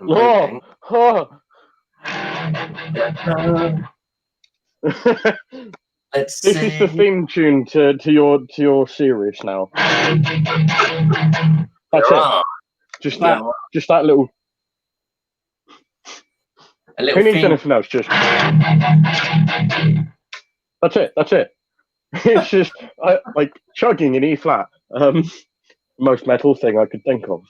I'm hoping. Let's This see. is the theme tune to your series now. That's it. Just that little. A little. Who needs theme. anything else? Just. That's it. It's just like chugging in E flat. Most metal thing I could think of.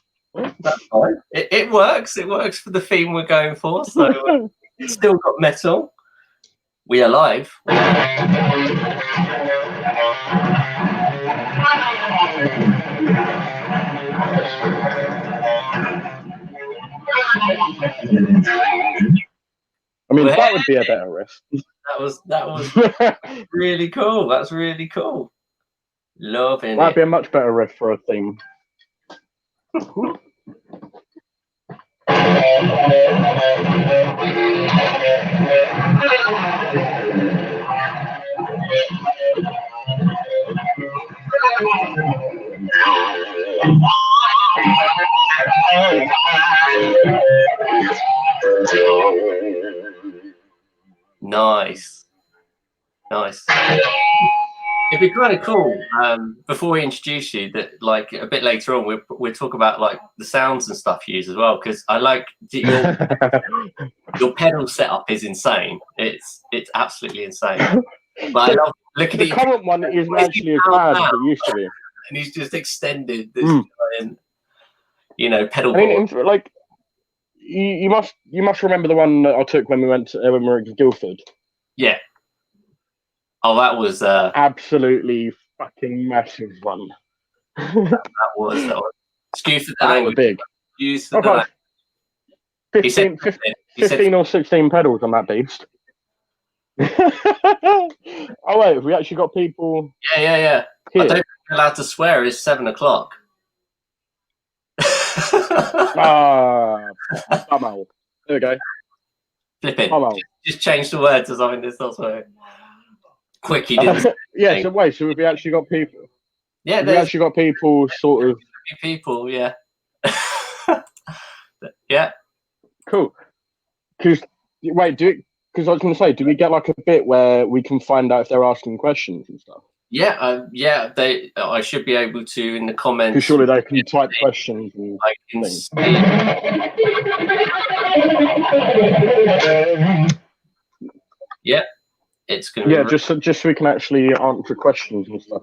That's fine. It works. It works for the theme we're going for. So it's still got metal. We are live. I mean, that would be a better riff. That was really cool. That's really cool. Loving That'd it. be a much better riff for a theme. Nice. It'd be kind of cool. Before we introduce you, that like a bit later on, we'll talk about like the sounds and stuff you use as well, because I like your pedal setup is insane. It's absolutely insane. But I love looking the current one isn't actually as bad as it used to be, and he's just extended this giant, pedal board. I mean, like you must remember the one that I took when we were to Guildford. Yeah. Oh, that was absolutely fucking massive one. that was. Excuse for the that language. Big. Excuse for the language. 15 or 16 pedals on that beast. Oh wait, have we actually got people? Yeah. Here? I don't think you're allowed to swear. It's 7:00. Bumhole. There we go. Flipping. Just change the words or something. It's not swearing. Quick, you did. Yeah. So wait. So have we actually got people? Yeah. We actually got people. Sort of. People. Yeah. Yeah. Cool. Because I was going to say, do we get like a bit where we can find out if they're asking questions and stuff? Yeah, I should be able to in the comments. Because surely they can type questions and things. Yeah, it's going to. Yeah, just so we can actually answer questions and stuff.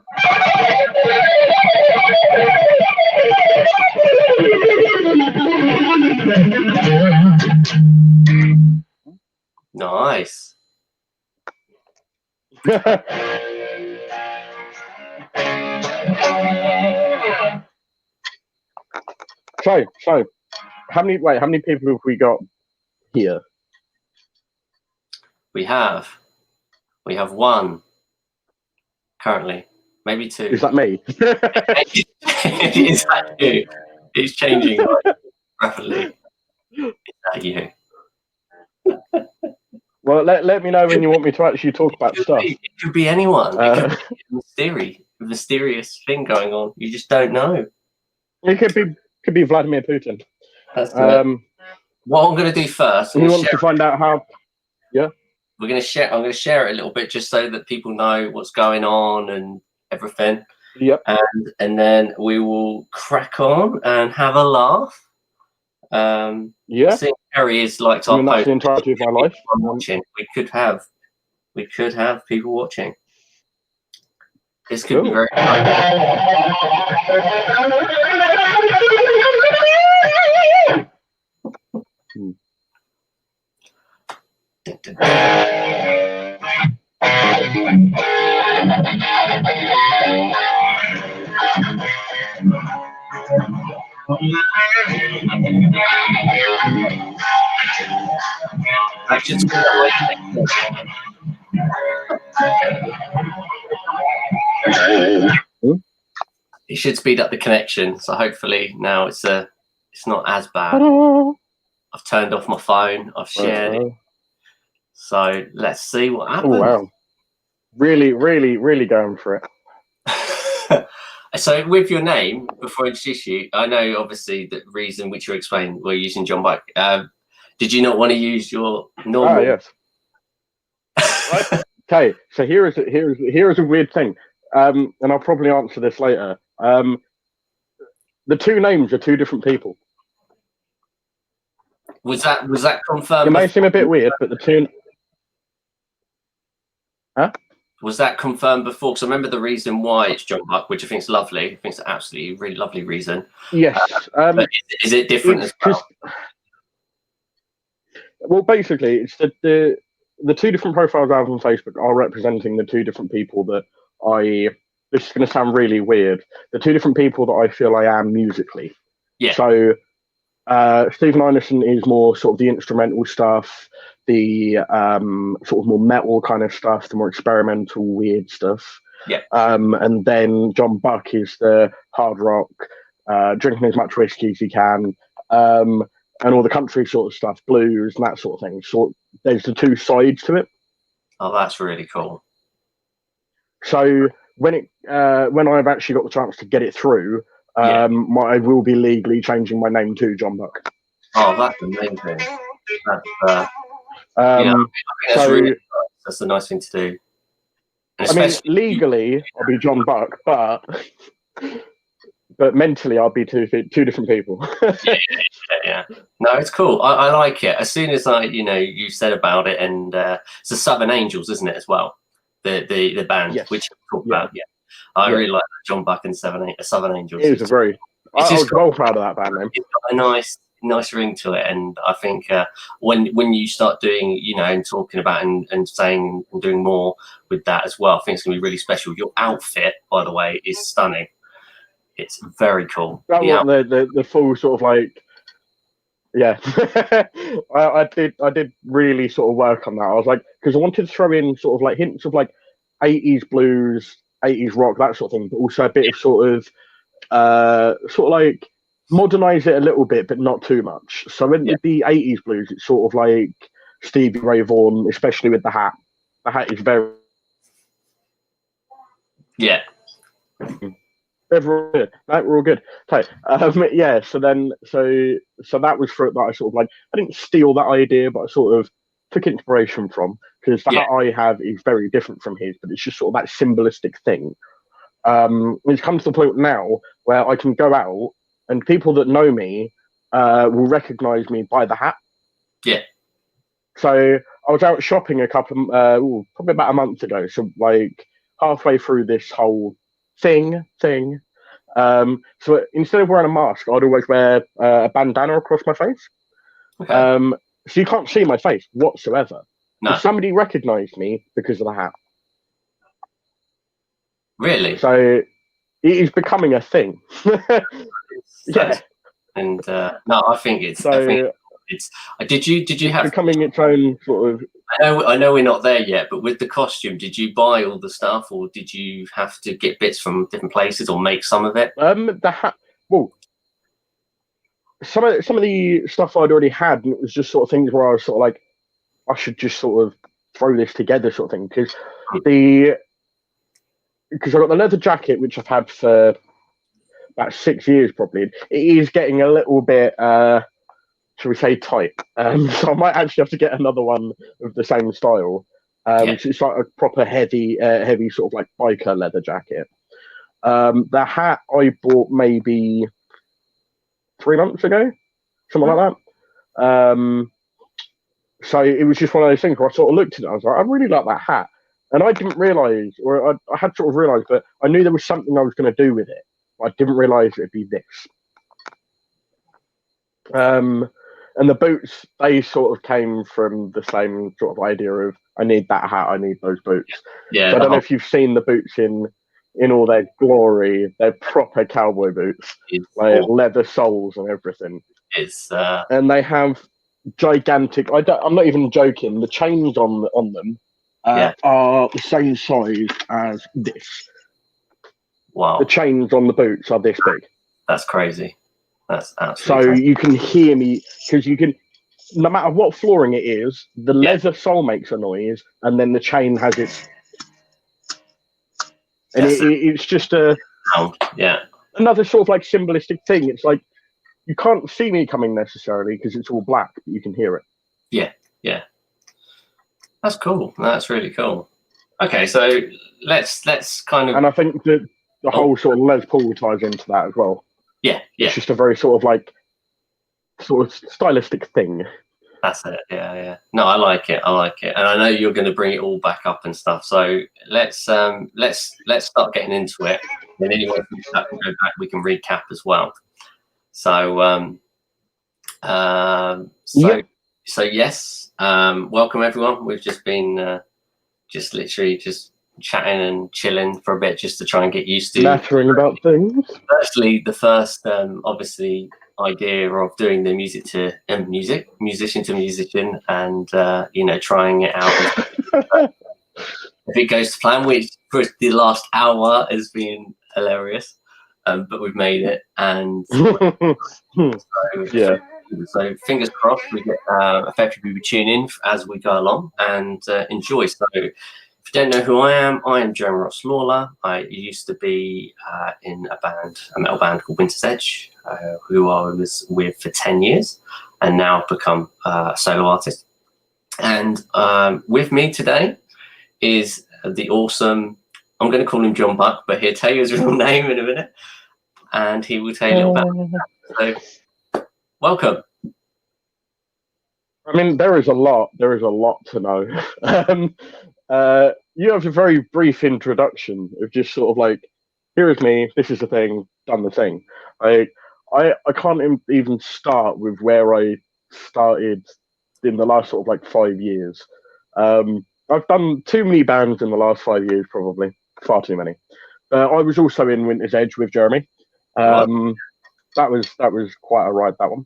Nice. So, how many people have we got here? We have one currently, maybe two. Is that me? Is that you? It's changing rapidly. Is that you? Well, let me know when you want me to actually talk about stuff. It could be anyone. It could be a mysterious thing going on. You just don't know. It could be Vladimir Putin. That's good. What I'm going to do first. You want to find out how? Yeah. I'm going to share it a little bit just so that people know what's going on and everything. Yep. And then we will crack on and have a laugh. Yeah. I think Harry is like that's the entirety of my life. Watching. We could have people watching. This could be very It should speed up the connection, so hopefully now it's not as bad. I've turned off my phone. I've shared it. So let's see what happens. Oh wow! Really going for it. So with your name, before I introduce you, I know obviously the reason which you explained we're using John Buck. Did you not want to use your normal? Yes. Right. Okay. So here is a weird thing, and I'll probably answer this later. The two names are two different people. Was that confirmed? It may seem a bit weird, but the two. Huh? Was that confirmed before? Because I remember the reason why it's John Buck, which I think is lovely. I think it's absolutely really lovely reason. Yes. But is it different as well? Well, basically, it's the two different profiles I have on Facebook are representing the two different people that I. This is going to sound really weird. The two different people that I feel I am musically. Yeah. So, Stephen Einarsson is more sort of the instrumental stuff, the sort of more metal kind of stuff, the more experimental, weird stuff. Yeah. And then John Buck is the hard rock, drinking as much whiskey as he can, and all the country sort of stuff, blues and that sort of thing. So there's the two sides to it. Oh, that's really cool. So when I've actually got the chance to get it through, I will be legally changing my name to John Buck. Oh, that's amazing. That's a nice thing to do. I mean, legally, I'll be John Buck, but mentally, I'll be two different people. yeah. No, it's cool. I like it. As soon as you said about it, and it's the Southern Angels, isn't it, as well? The band, yes. which we talked about. Yeah, I really like John Buck and Southern Angels. It was I was well proud of that band name. It's got a nice ring to it, and I think when you start doing and talking about and saying and doing more with that as well, I think it's gonna be really special. Your outfit, by the way, is stunning. It's very cool. The full sort of like, yeah. I did really sort of work on that. I was like, because I wanted to throw in sort of like hints of like 80s blues, 80s rock, that sort of thing, but also a bit of sort of like modernize it a little bit, but not too much. So with the 80s blues, it's sort of like Stevie Ray Vaughan, especially with the hat. The hat is very everyone good. Right, we're all good. Okay. So that was for that I sort of like, I didn't steal that idea, but I sort of took inspiration from, because the hat I have is very different from his, but it's just sort of that symbolistic thing. It's come to the point now where I can go out and people that know me will recognize me by the hat. Yeah. So I was out shopping probably about a month ago. So like halfway through this whole thing. So instead of wearing a mask, I'd always wear a bandana across my face. Okay. So you can't see my face whatsoever. No. But somebody recognized me because of the hat. Really? So it is becoming a thing. Yeah. And no, I think it's. Did you have becoming its own sort of? I know we're not there yet, but with the costume, did you buy all the stuff, or did you have to get bits from different places, or make some of it? The hat. Well, some of the stuff I'd already had, and it was just sort of things where I was sort of like, I should just sort of throw this together, sort of thing, because I got the leather jacket, which I've had for about 6 years probably. It is getting a little bit, shall we say, tight. So I might actually have to get another one of the same style. So it's like a proper heavy sort of like biker leather jacket. The hat I bought maybe 3 months ago, something like that. So it was just one of those things where I sort of looked at it. I was like, I really like that hat. And I didn't realise, or I had sort of realised, but I knew there was something I was going to do with it. But I didn't realise it'd be this. And the boots, they sort of came from the same sort of idea of, I need that hat, I need those boots. Yeah. So I don't know if you've seen the boots in all their glory. They're proper cowboy boots, like leather soles and everything. And they have gigantic. I'm not even joking. The chains on them are the same size as this. Wow. The chains on the boots are this big. That's crazy. That's absolutely. So crazy. You can hear me, because you can, no matter what flooring it is, the leather sole makes a noise, and then the chain has its. And it's just sound. Yeah. Another sort of like symbolistic thing. It's like you can't see me coming necessarily because it's all black, but you can hear it. Yeah. Yeah. That's cool. That's really cool. Okay, so let's kind of. And I think that the whole sort of Les Paul ties into that as well. Yeah. Yeah. It's just a very sort of stylistic thing. That's it. Yeah. No, I like it. And I know you're going to bring it all back up and stuff. So let's start getting into it. And anyway, if we can go back, we can recap as well. So so yes, welcome everyone. We've just been just literally just chatting and chilling for a bit, just to try and get used to nattering about things. Firstly, the first obviously idea of doing the musician to musician, and trying it out. If it goes to plan, which for the last hour has been hilarious, but we've made it, and so fingers crossed we get effectively tune in as we go along and enjoy. So if you don't know who I am Jeremy Ross Lawler. I used to be in a metal band called Winter's Edge, who I was with for 10 years, and now I've become a solo artist. And with me today is the awesome, I'm going to call him John Buck, but he'll tell you his real name in a minute, and he will tell you a little bit about it. So, welcome. I mean, there is a lot to know. You have a very brief introduction of just sort of like, here is me, this is the thing, done the thing. I can't even start with where I started in the last sort of like 5 years. I've done too many bands in the last 5 years, probably far too many. I was also in Winter's Edge with Jeremy. That was quite a ride, that one.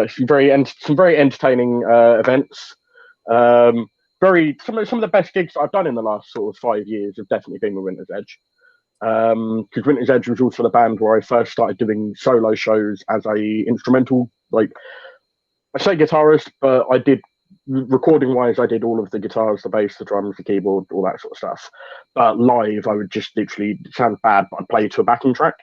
Some very entertaining events. Some of the best gigs I've done in the last sort of 5 years have definitely been with Winter's Edge. Because Winter's Edge was also the band where I first started doing solo shows as a instrumental, like I say guitarist, but I did recording wise, I did all of the guitars, the bass, the drums, the keyboard, all that sort of stuff. But live, I would just literally, it sounds bad, but I'd play to a backing track.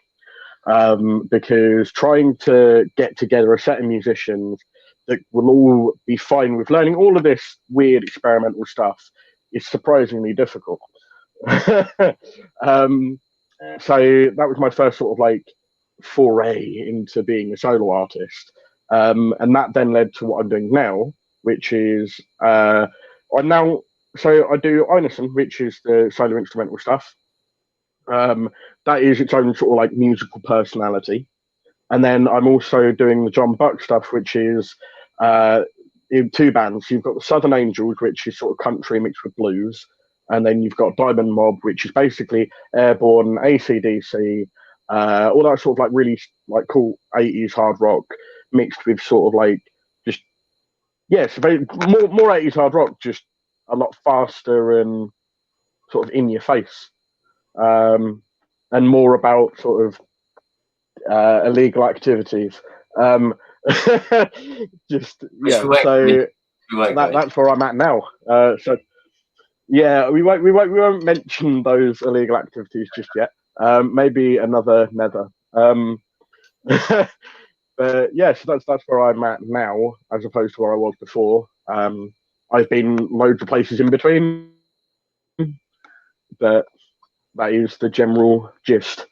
Because trying to get together a set of musicians that will all be fine with learning all of this weird experimental stuff is surprisingly difficult. So that was my first sort of like foray into being a solo artist. And that then led to what I'm doing now, which is I do Einarsson, which is the solo instrumental stuff. That is its own sort of like musical personality. And then I'm also doing the John Buck stuff, which is in two bands. You've got the Southern Angels, which is sort of country mixed with blues. And then you've got Diamond Mob, which is basically Airborne, AC/DC, all that sort of like really like cool 80s hard rock mixed with sort of like just, so more 80s hard rock, just a lot faster and sort of in your face. And more about sort of illegal activities. Just so that's where I'm at now. So yeah, we won't mention those illegal activities just yet. Maybe another nether. But yeah, so that's where I'm at now, as opposed to where I was before. I've been loads of places in between, but that is the general gist.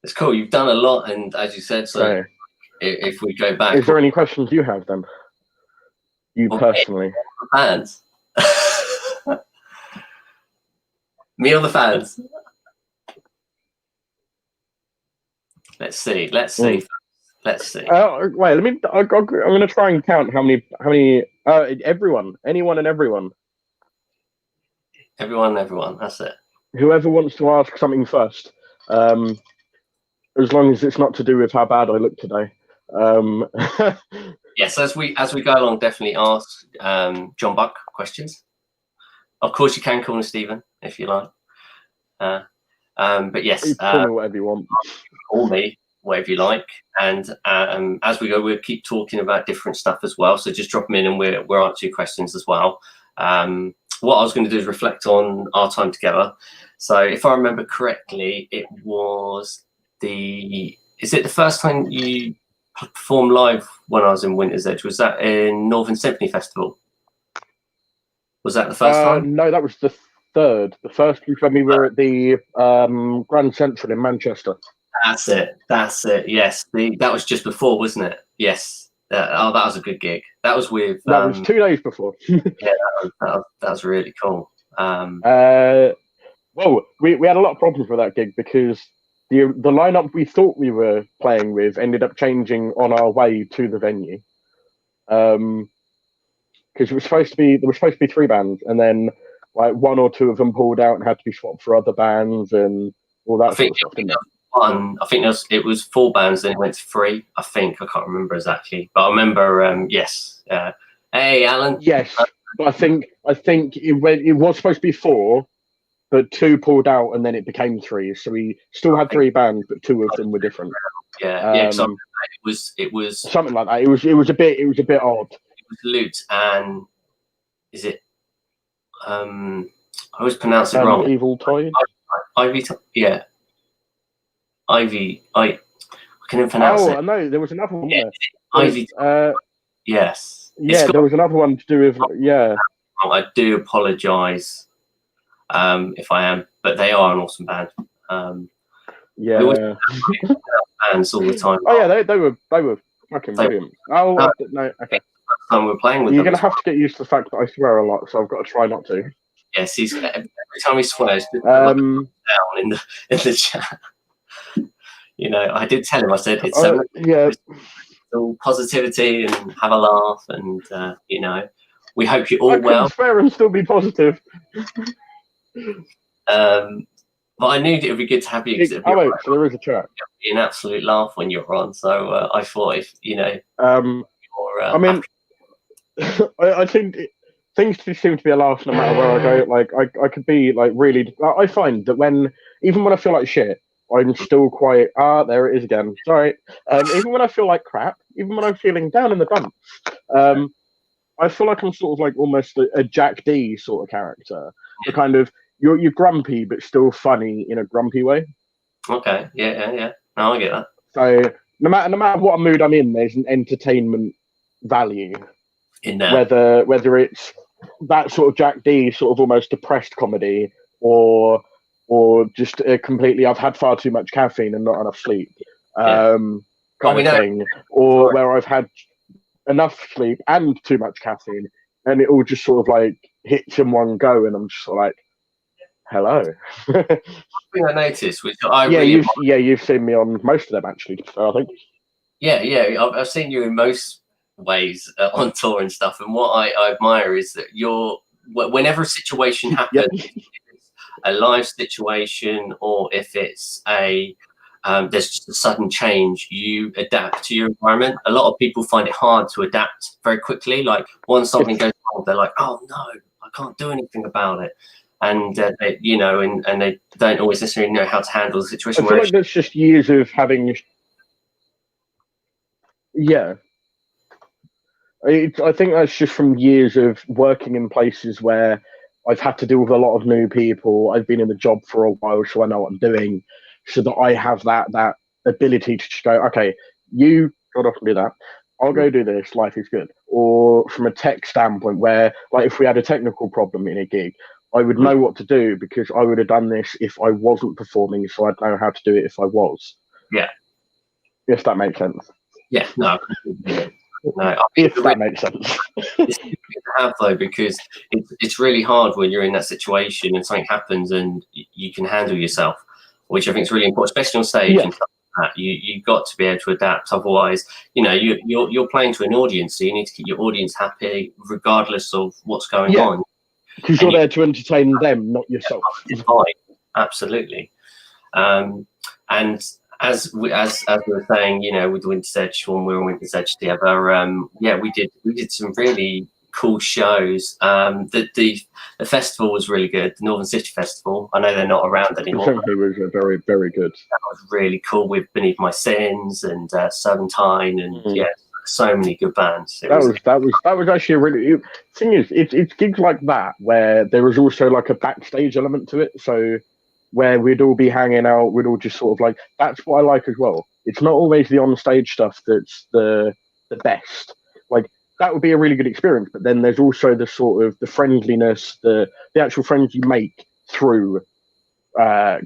It's cool. You've done a lot, and as you said, so if we go back, is there any questions you have then? You personally, fans. Me or the fans? Let's see. Wait, I'm going to try and count how many. Everyone, anyone, and everyone. Everyone. That's it. Whoever wants to ask something first, as long as it's not to do with how bad I look today. Yes, as we go along, definitely ask John Buck questions. Of course, you can call him Stephen if you like. But yes, call me whatever you want. Call me whatever you like. And as we go, we'll keep talking about different stuff as well. So just drop them in, and we'll answer your questions as well. What I was going to do is reflect on our time together. So if I remember correctly, it was is it the first time you performed live when I was in Winter's Edge? Was that in Northern Symphony Festival? Was that the first time? No, that was the third. The first was when we were at the Grand Central in Manchester. That's it. Yes, that was just before, wasn't it? Yes. That was a good gig. That was with. That was 2 days before. Yeah, that was really cool. Well, we had a lot of problems with that gig because the lineup we thought we were playing with ended up changing on our way to the venue. Because there were supposed to be 3 bands, and then like 1 or 2 of them pulled out and had to be swapped for other bands and all that sort of stuff. Didn't it? I think it was 4 bands, then it went to 3. I can't remember exactly, but I remember. Yes. Hey, Alan. Yes, but I think it was supposed to be 4, but 2 pulled out, and then it became 3. So we still had 3 bands, but 2 of them were different. Yeah. It was something like that. It was a bit odd. It was Lute and is it? I always pronounce it wrong. Evil Toy. Ivy. Yeah. Ivy. I can even pronounce it. Oh no, there was another one. Yeah, Ivy. Yes. Yeah, there was another one to do with. Yeah. I do apologise if I am, but they are an awesome band. Yeah. Bands all the time. Oh yeah, they were fucking brilliant. Oh no, okay. Time we're playing with You're them. gonna have to get used to the fact that I swear a lot, so I've got to try not to. Yes, every time he swears, down in the chat. You know, I did tell him. I said it's all positivity and have a laugh, and you know, we hope you're all well. Swear and still be positive. But I knew it would be good to have you. So there is a chat. It'd be an absolute laugh when you're on. So I thought if you know, I mean, I think things seem to be a laugh no matter where I go. Like I could be like really. I find that even when I feel like shit, I'm still quite. There it is again. Sorry. Even when I feel like crap, even when I'm feeling down in the dumps, I feel like I'm sort of like almost a Jack D sort of character. The kind of you're grumpy but still funny in a grumpy way. Okay. Yeah. No, I get that. So no matter what mood I'm in, there's an entertainment value in there. Whether it's that sort of Jack D sort of almost depressed comedy or just completely I've had far too much caffeine and not enough sleep kind of thing, or where I've had enough sleep and too much caffeine and it all just sort of like hits in one go and I'm just sort of like hello. One thing I noticed was you've seen me on most of them actually, I think. Yeah, I've seen you in most ways on tour and stuff, and what I admire is that whenever a situation happens, if it's a live situation or if it's there's just a sudden change, you adapt to your environment. A lot of people find it hard to adapt very quickly. Like once something goes wrong, they're like, oh no, I can't do anything about it. And they, you know, and they don't always necessarily know how to handle the situation. I feel like that's just years of having. Yeah, I think that's just from years of working in places where I've had to deal with a lot of new people. I've been in the job for a while, so I know what I'm doing. So that I have that ability to just go, okay, you got off and do that. I'll go do this. Life is good. Or from a tech standpoint, where like if we had a technical problem in a gig, I would know what to do because I would have done this if I wasn't performing, so I'd know how to do it if I was. Yeah. If that makes sense. Yeah, no. No, if that makes sense. It's good to have though, because it's really hard when you're in that situation and something happens and you can handle yourself, which I think is really important, especially on stage and stuff like that. You've got to be able to adapt. Otherwise, you know, you're playing to an audience, so you need to keep your audience happy regardless of what's going on. Because you're there to entertain them, not yourself. Absolutely. And as we were saying, you know, with Winter's Edge, when we were in Winter's Edge together, we did some really cool shows. The festival was really good. The Northern City Festival. I know they're not around anymore. It was very, very good. That was really cool with Beneath My Sins and Serpentine and so many good bands. That was actually a really thing is it's gigs like that where there was also like a backstage element to it. So where we'd all be hanging out. We'd all just sort of like, that's what I like as well. It's not always the on-stage stuff that's the best. Like, that would be a really good experience, but then there's also the sort of the friendliness, the actual friends you make through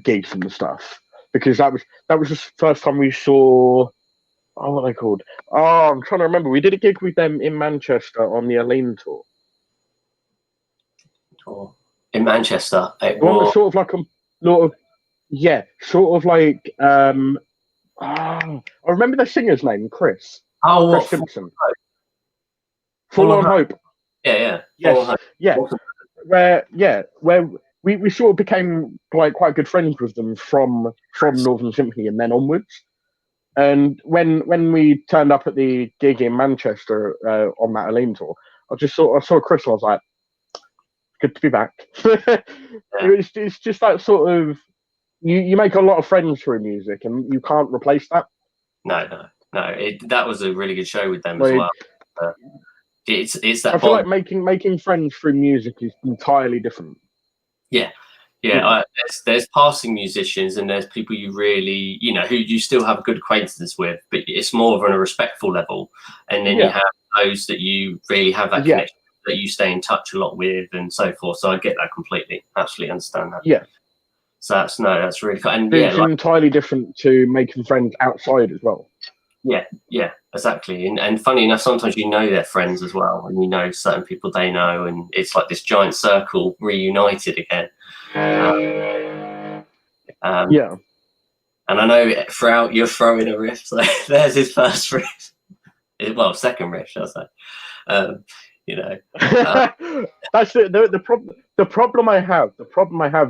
gigs and stuff. Because that was the first time we saw, what are they called? Oh, I'm trying to remember. We did a gig with them in Manchester on the Elaine tour. In Manchester, it was sort of like a lot of, sort of like I remember the singer's name, Chris. Chris Simpson. Full on Hope. Yeah. Yes. Yeah. Where we sort of became like quite good friends with them from Northern Symphony and then onwards. And when we turned up at the gig in Manchester on that Elaine tour, I saw Chris and I was like, good to be back. It's just that sort of, you make a lot of friends through music and you can't replace that. No. That was a really good show with them as well. It's that. I feel like making friends through music is entirely different. Yeah. There's passing musicians and there's people you really, who you still have a good acquaintance with, but it's more of on a respectful level. And then you have those that you really have that connection that you stay in touch a lot with and so forth. So I get that completely. Absolutely understand that. Yeah. So that's really fun. And it's entirely different to making friends outside as well. Yeah, exactly. And funny enough, sometimes they're friends as well, and certain people they know, and it's like this giant circle reunited again. Yeah. And I know throughout you're throwing a riff, so there's his first riff. Well, second riff, shall I say. That's the problem. The problem I have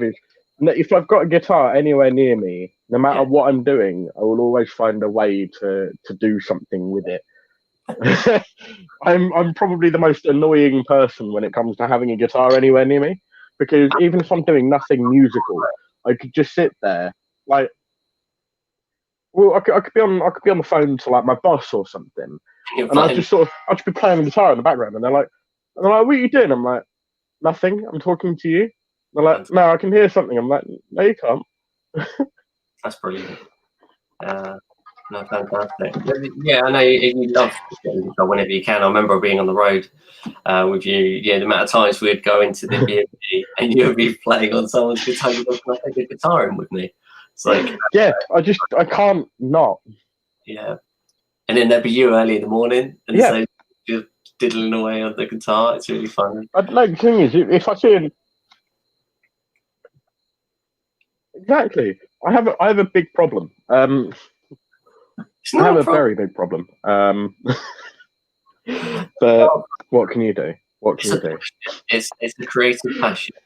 is that if I've got a guitar anywhere near me, no matter what I'm doing, I will always find a way to do something with it. I'm probably the most annoying person when it comes to having a guitar anywhere near me, because even if I'm doing nothing musical, I could just sit there like, well, I could be on the phone to like my boss or something, and I'll just be playing the guitar in the background, and they're like, what are you doing? I'm like, nothing. I'm talking to you. They're like, no, I can hear something. I'm like, no, you can't. That's brilliant. No, fantastic. Yeah, I know you love whenever you can. I remember being on the road with you. Yeah, the amount of times we'd go into the B&B and you would be playing on someone's guitar. You'd like, can I take a guitar in with me? It's like, I can't not. Yeah, and then there'd be you early in the morning, and so just diddling away on the guitar. It's really fun. The thing is, if I see exactly, I have a big problem. I have a very big problem. But what can you do? What can you do? It's a creative passion,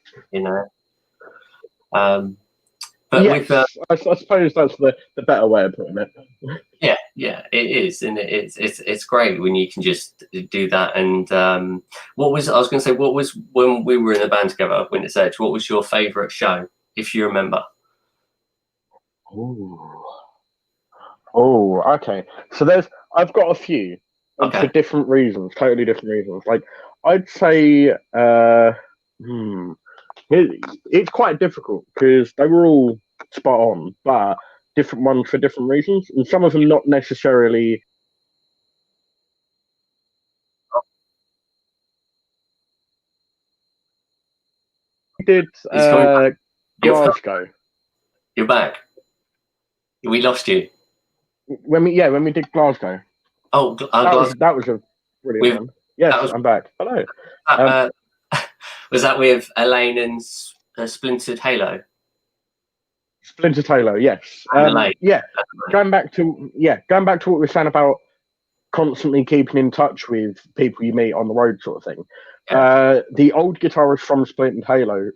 But yes, I suppose that's the better way of putting it. Yeah, it is, and it's great when you can just do that. And what was when we were in a band together, Witness Edge? What was your favourite show, if you remember? Oh, okay. So I've got a few for different reasons, totally different reasons. Like I'd say, it's quite difficult because they were all spot on, but different ones for different reasons, and some of them not necessarily. We did Glasgow. You're back. We lost you. When we did Glasgow. Oh, that was a brilliant one. Yes, I'm back. Hello. Was that with Elaine and Splintered Halo? Splintered Halo, yes. Going back to what we were saying about constantly keeping in touch with people you meet on the road, sort of thing. The old guitarist from Splintered Halo,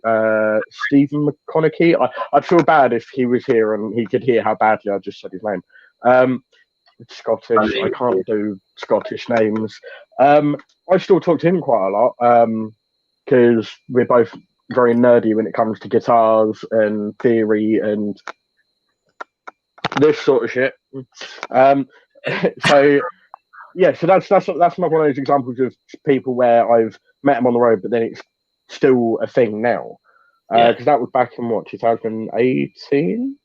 Stephen McConaughey. I'd feel bad if he was here and he could hear how badly I just said his name. It's Scottish. I can't do Scottish names. I still talk to him quite a lot because we're both very nerdy when it comes to guitars and theory and this sort of shit. So that's not one of those examples of people where I've met them on the road, but then it's still a thing now. because that was back in what 2018.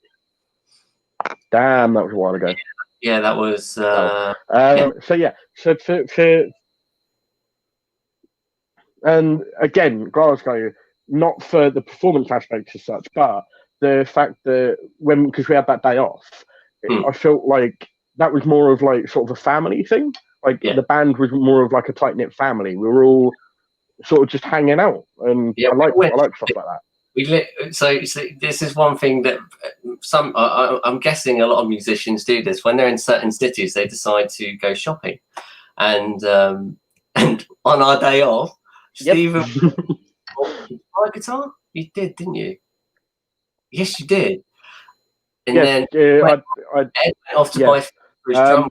Damn, that was a while ago. Yeah, that was. So for and again, Glasgow, not for the performance aspects as such, but the fact that because we had that day off, I felt like that was more of like sort of a family thing. Like the band was more of like a tight knit family. We were all sort of just hanging out, and I like stuff like that. So this is one thing that I'm guessing a lot of musicians do this when they're in certain cities. They decide to go shopping, and on our day off, Stephen, buy a guitar. You did, didn't you? Yes, you did. And then Ed went off to buy for his drum.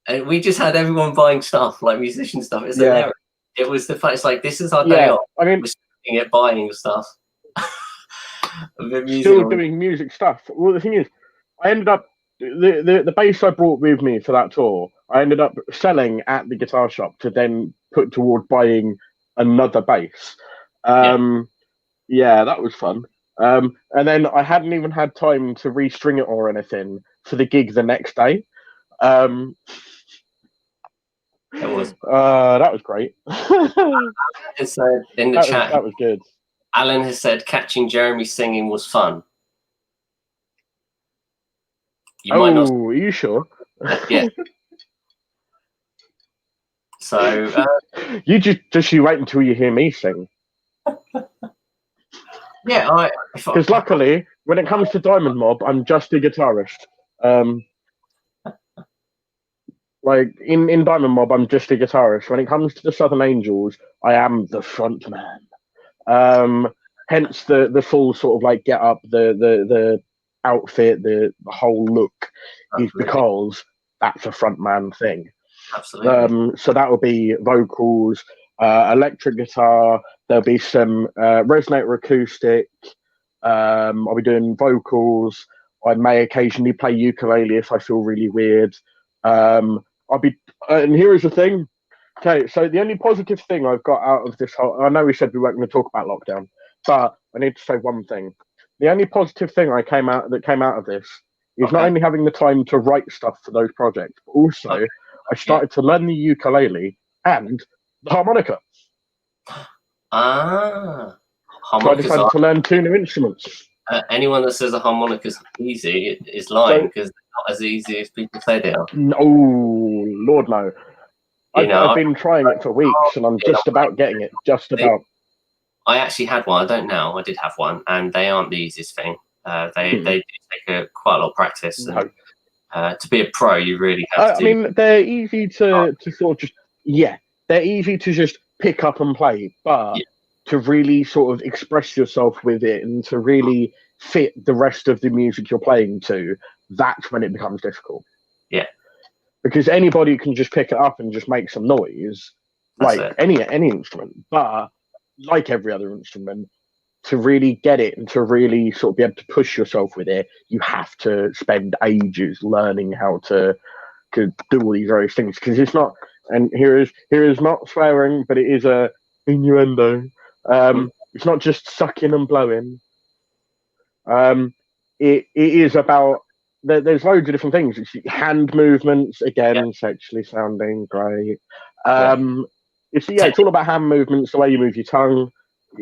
And we just had everyone buying stuff, like musician stuff. It's hilarious. It was the fact. It's like, this is our day off. I mean, we're sitting at buying stuff. Still doing music stuff. Well, the thing is, I ended up the bass I brought with me for that tour. I ended up selling at the guitar shop to then put toward buying another bass. That was fun. And then I hadn't even had time to restring it or anything for the gig the next day. That was great. So in the chat, that was good. Alan has said catching Jeremy singing was fun. Are you sure? Yeah. So you just wait until you hear me sing. Yeah, because luckily, when it comes to Diamond Mob, I'm just a guitarist. Like in Diamond Mob, I'm just a guitarist. When it comes to the Southern Angels, I am the front man. Hence the full sort of like get up, the outfit, the whole look is because that's a front man thing. Absolutely. So that will be vocals, electric guitar. There'll be some resonator acoustic. I'll be doing vocals. I may occasionally play ukulele if I feel really weird. I'll be, and here is the thing. Okay, so the only positive thing I've got out of this whole, I know we said we weren't going to talk about lockdown, but I need to say one thing. The only positive thing that came out of this is not only having the time to write stuff for those projects, but also I started to learn the ukulele and the harmonica. So I decided to learn 2 new instruments. Anyone that says a harmonica is easy is lying, because they're not as easy as people say they are. No, Lord no. I've been trying it for weeks, and I'm just about getting it. Just about. I actually had one. I don't now. I did have one, and they aren't the easiest thing. They do take quite a lot of practice. And, to be a pro, you really have to. I mean, they're easy to sort of they're easy to just pick up and play, but to really sort of express yourself with it and to really fit the rest of the music you're playing to, that's when it becomes difficult. Yeah. Because anybody can just pick it up and just make some noise, like any instrument. But like every other instrument, to really get it and to really sort of be able to push yourself with it, you have to spend ages learning how to do all these various things. Because it's not, and here is not swearing, but it is a innuendo. It's not just sucking and blowing. It is about. There's loads of different things. It's hand movements, again, sexually sounding great. It's all about hand movements, the way you move your tongue.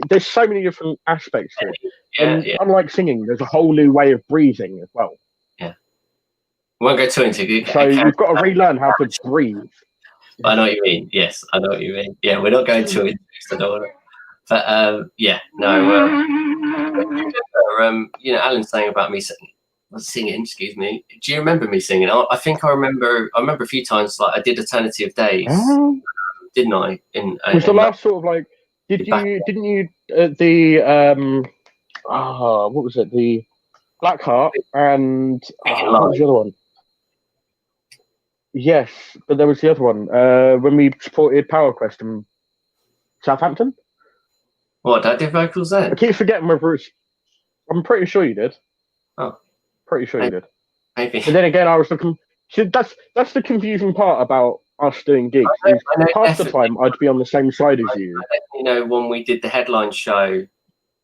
There's so many different aspects to it. Unlike singing, there's a whole new way of breathing as well. Yeah. We won't go too into it. So you've got to relearn how to breathe. I know what you mean. Yes, I know what you mean. Yeah, we're not going too into it. I don't want to. But Alan's saying about me singing, excuse me. Do you remember me singing? I think I remember a few times, like I did Eternity of Days, didn't I? Was the last sort of like, didn't you what was it? The Blackheart and what was the other one? Yes, but there was the other one when we supported Power Quest in Southampton. What, I did vocals then? I keep forgetting where Bruce. I'm pretty sure you did. Oh. Pretty sure you did. Maybe. But then again, I was looking. That's the confusing part about us doing gigs. Half the time, I'd be on the same side as you. When we did the headline show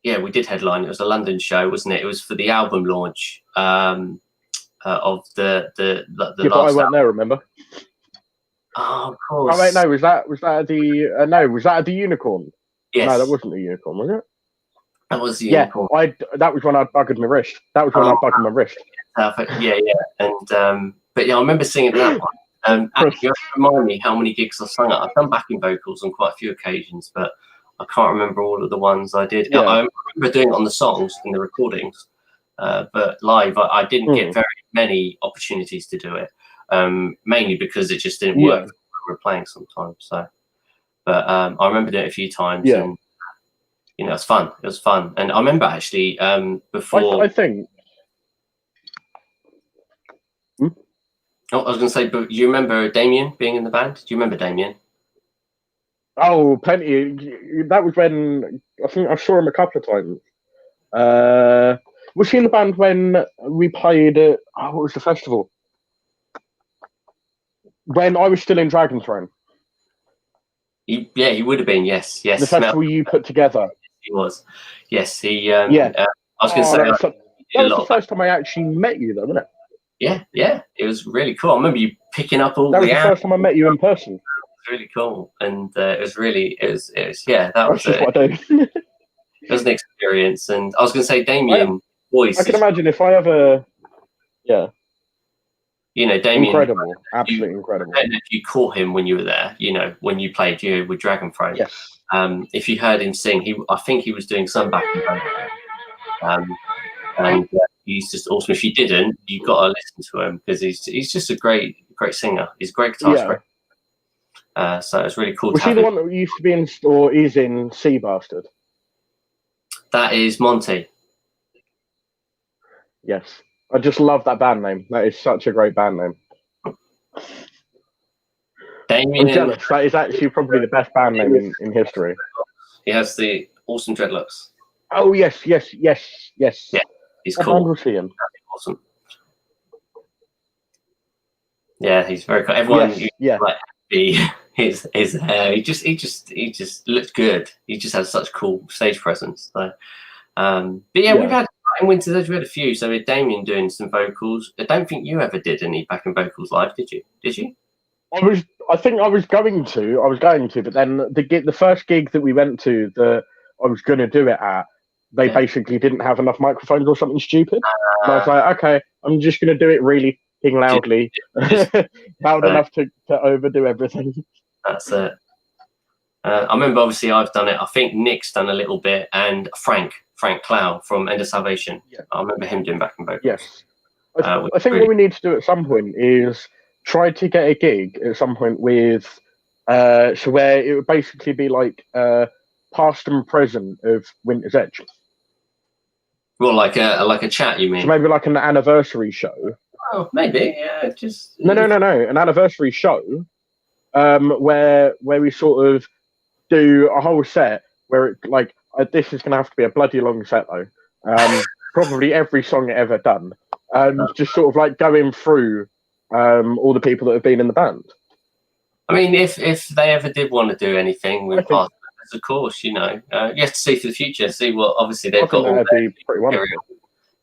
Yeah, we did headline. It was a London show, wasn't it? It was for the album launch of the Yeah, but I last weren't album. there. Remember? Oh, of Oh wait, course. no. Was that the no? Was that the unicorn? No, that Yes, wasn't the unicorn, was it? that was the Yeah, unicorn. that was when I buggered my wrist. That was when I buggered my wrist. Yeah, and but yeah, I remember singing that one. Actually, you have to remind me how many gigs I sung at. I've done backing vocals on quite a few occasions, but I can't remember all of the ones I did. Yeah. I remember doing it on the songs in the recordings, but live I didn't get very many opportunities to do it, mainly because it just didn't work when we were playing sometimes. So, but I remember doing it a few times, and you know, it was fun. It was fun, and I remember actually before. I think. Oh, I was going to say, but you remember Damien being in the band? Do you remember Damien? Oh, plenty. That was when I think I saw him a couple of times. Was he in the band when we played at what was the festival? When I was still in Dragon Throne. Yeah, he would have been. Yes. The festival you put together. He was. Yes, he. Yeah. I was going to say that was the first time I actually met you, though, wasn't it? Yeah. It was really cool. I remember you picking up all. That was the first time I met you in person. It was really cool, and it was yeah. That was just what I do. It was an experience, and I was going to say Damien voice. I can imagine if I ever. Yeah. You know, Damien. Incredible. Absolutely incredible. I don't know if you caught him when you were there, you know, when you played with Dragon Throne. Yes. If you heard him sing, I think he was doing some backing vocals. And he's just awesome. If you didn't, you've got to listen to him because he's just a great singer. He's a great guitarist. So it's really cool. Was he the one that used to be in or is in Sea Bastard? That is Monty. Yes. I just love that band name. That is such a great band name. Damien, I'm jealous. That is actually probably the best band name in history. He has the awesome dreadlocks. Oh, yes. Yeah, he's cool. Was he in? Awesome. Yeah, he's very cool. Everyone, his hair. He just looked good. He just has such cool stage presence. So, but yeah, we've had in Winter's Edge. We had a few. So with Damien doing some vocals. I don't think you ever did any backing vocals live, did you? Did you? I think I was going to, but then the first gig that we went to that I was going to do it at, they basically didn't have enough microphones or something stupid. And I was like, okay, I'm just going to do it really loudly, loud enough to overdo everything. That's it. I remember, obviously, I've done it. I think Nick's done a little bit, and Frank Clow from End of Salvation. Yeah. I remember him doing backing vocals. Yes. I think what we need to do at some point is try to get a gig at some point with, so where it would basically be like past and present of Winter's Edge. Well, like a chat, you mean? So maybe like an anniversary show. Oh, maybe, yeah. Just no. An anniversary show, where we sort of do a whole set where it like this is going to have to be a bloody long set though. Probably every song ever done. Just sort of like going through all the people that have been in the band. I mean, if they ever did want to do anything with past members, of course, you know, you have to see for the future. See what obviously they've got. All their pretty wonderful.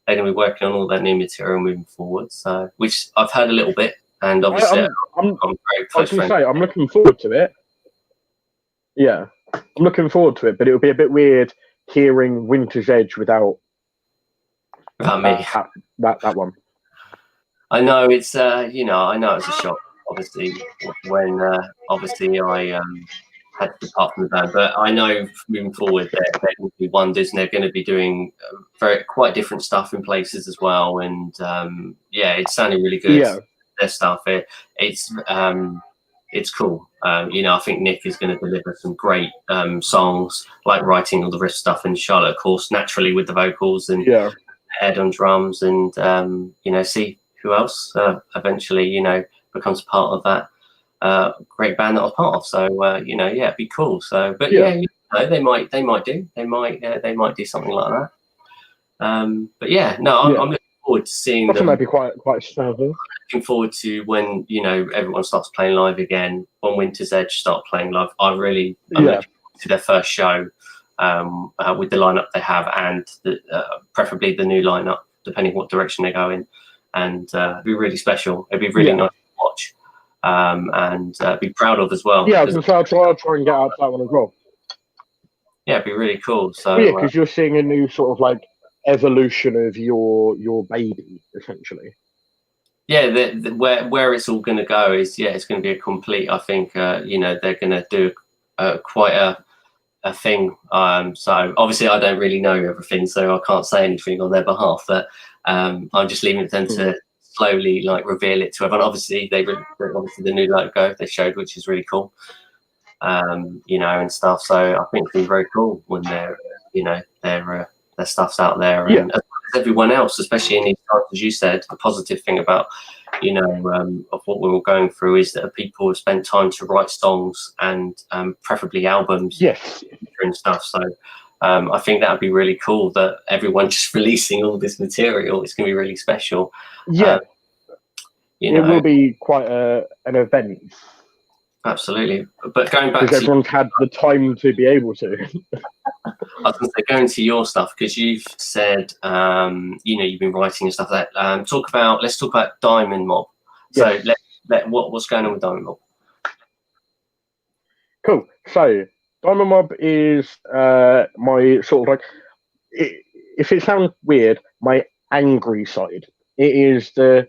They're going to be working on all that new material moving forward. So, which I've heard a little bit, and obviously, I'm very close friend. I'm looking forward to it. Yeah, I'm looking forward to it, but it would be a bit weird hearing Winter's Edge without me. That one. I know it's you know, I know it's a shock. Obviously, when obviously I had to depart from the band, but I know moving forward they're going to be wonders, and they're going to be doing quite different stuff in places as well. And yeah, it's sounding really good. Yeah. Their stuff, it's cool. You know, I think Nick is going to deliver some great songs, like writing all the riff stuff, and Charlotte, of course, naturally with the vocals, and Ed on drums, and you know, see who else eventually, you know, becomes part of that great band that I was part of. So you know, yeah, it'd be cool. So, but yeah, you know, they might do something like that. But yeah, no, I'm looking forward to seeing them. Might be quite savvy. Looking forward to when, you know, everyone starts playing live again. When Winter's Edge start playing live, I'm looking forward to their first show. with the lineup they have, and preferably the new lineup, depending what direction they go in. And it'd be really special. It'd be really nice to watch, and be proud of as well. Yeah, I was going to say I'll try and get out to that one as well. Yeah, it'd be really cool. So yeah, because you're seeing a new sort of like evolution of your baby, essentially. Yeah, where it's all going to go is it's going to be a complete. I think they're going to do quite a thing. So obviously I don't really know everything, so I can't say anything on their behalf. But I'm just leaving it them to slowly like reveal it to everyone. Obviously obviously the new logo they showed, which is really cool. And stuff. So I think it'll be very cool when their stuff's out there, and as everyone else, especially in these times, as you said, the positive thing about of what we were going through is that people have spent time to write songs and preferably albums, and stuff. So I think that would be really cool that everyone just releasing all this material. It's going to be really special. It will be quite an event. Absolutely, but going back because everyone's had the time to be able to. I was going to say, going to your stuff, because you've said you've been writing and stuff like that. Let's talk about Diamond Mob. So what's going on with Diamond Mob? Cool. So Diamond Mob is my sort of like, if it sounds weird, my angry side. It is the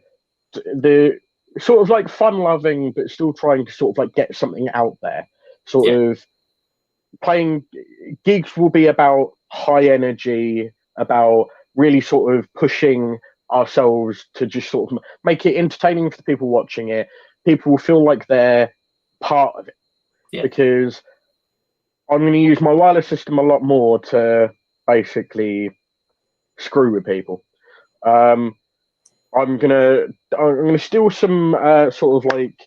sort of like fun-loving, but still trying to sort of like get something out there. Sort of playing gigs will be about high energy, about really sort of pushing ourselves to just sort of make it entertaining for the people watching it. People will feel like they're part of it because I'm going to use my wireless system a lot more to basically screw with people. I'm gonna steal some sort of like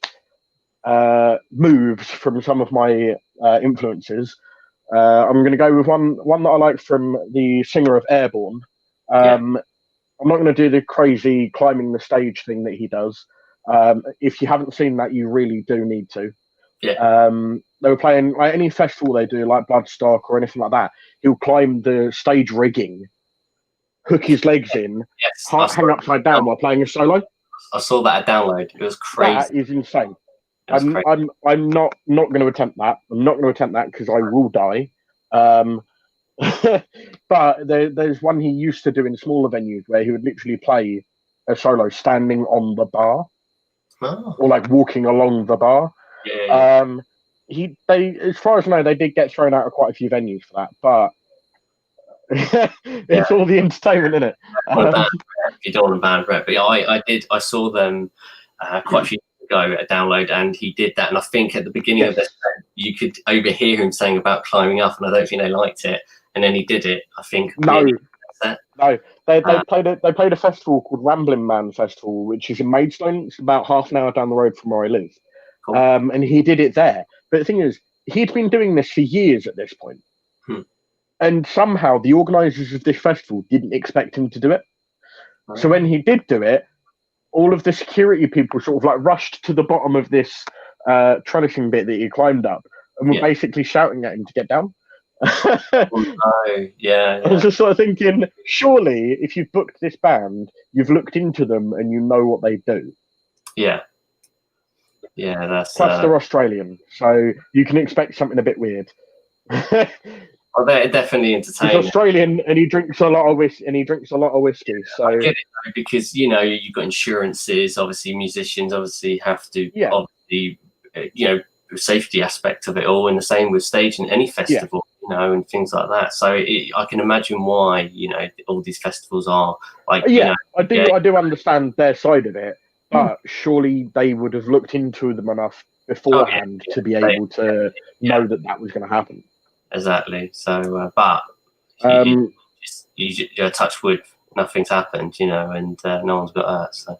moves from some of my influences. I'm gonna go with one that I like from the singer of Airborne. I'm not gonna do the crazy climbing the stage thing that he does. If you haven't seen that, you really do need to. They were playing like any festival they do, like Bloodstock or anything like that. He'll climb the stage rigging, hook his legs in, hang upside down while playing a solo. I saw that at Download. It was crazy. That is insane. I'm not going to attempt that. I'm not going to attempt that because I will die. But there's one he used to do in smaller venues where he would literally play a solo standing on the bar or like walking along the bar. As far as I know, they did get thrown out of quite a few venues for that, but it's all the entertainment in it. You don't want a band rep, but I saw them quite a few years ago at Download, and he did that. And I think at the beginning of this, you could overhear him saying about climbing up, and I don't think they liked it. And then he did it. I think they played a festival called Ramblin' Man Festival, which is in Maidstone. It's about half an hour down the road from where I live. Cool. And he did it there. But the thing is, he'd been doing this for years at this point. And somehow the organisers of this festival didn't expect him to do it. So when he did do it, all of the security people sort of like rushed to the bottom of this trellising bit that he climbed up and were basically shouting at him to get down. I was just sort of thinking, surely if you've booked this band, you've looked into them and you know what they do. That's plus they're Australian, so you can expect something a bit weird. Oh, they're definitely entertaining. He's Australian and he drinks a lot of whiskey. So I get it though, because you've got insurances. Obviously, musicians obviously have to obviously safety aspect of it all, and the same with staging any festival, and things like that. So I can imagine why all these festivals are like. I do understand their side of it, but surely they would have looked into them enough beforehand to be able to know that was going to happen. Exactly. So, but you're touch wood, nothing's happened, and no one's got hurt. So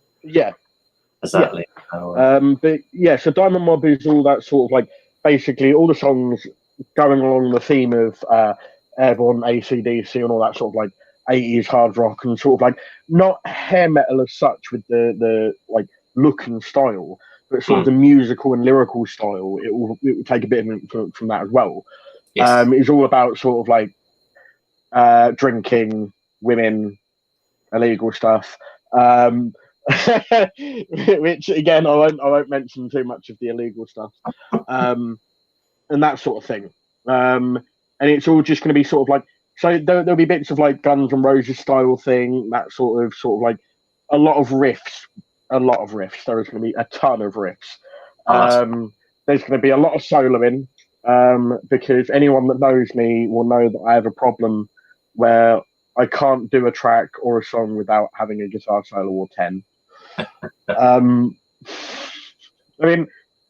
exactly. So Diamond Mob is all that sort of like basically all the songs going along the theme of Airborne, AC/DC, and all that sort of like 80s hard rock and sort of like not hair metal as such with the like look and style, but sort of the musical and lyrical style. It will take a bit of influence from that as well. Yes. It's all about sort of like drinking, women, illegal stuff. Which again, I won't mention too much of the illegal stuff, and that sort of thing. And it's all just going to be sort of like, so there'll be bits of like Guns N' Roses style thing, that sort of like a lot of riffs, a lot of riffs. There is going to be a ton of riffs. There's going to be a lot of soloing, because anyone that knows me will know that I have a problem where I can't do a track or a song without having a guitar solo or 10. I mean,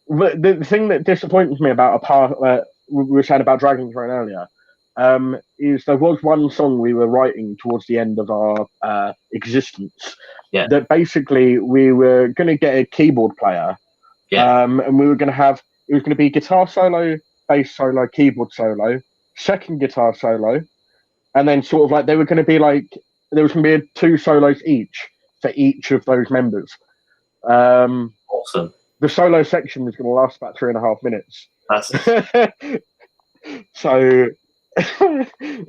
the thing that disappoints me about a part we were saying about Dragon Throne earlier, is there was one song we were writing towards the end of our existence, that basically we were going to get a keyboard player, and we were going to have, it was going to be guitar solo, bass solo, keyboard solo, second guitar solo, and then sort of like they were going to be like, there was going to be 2 solos each for each of those members. Awesome. The solo section was going to last about 3.5 minutes. That's so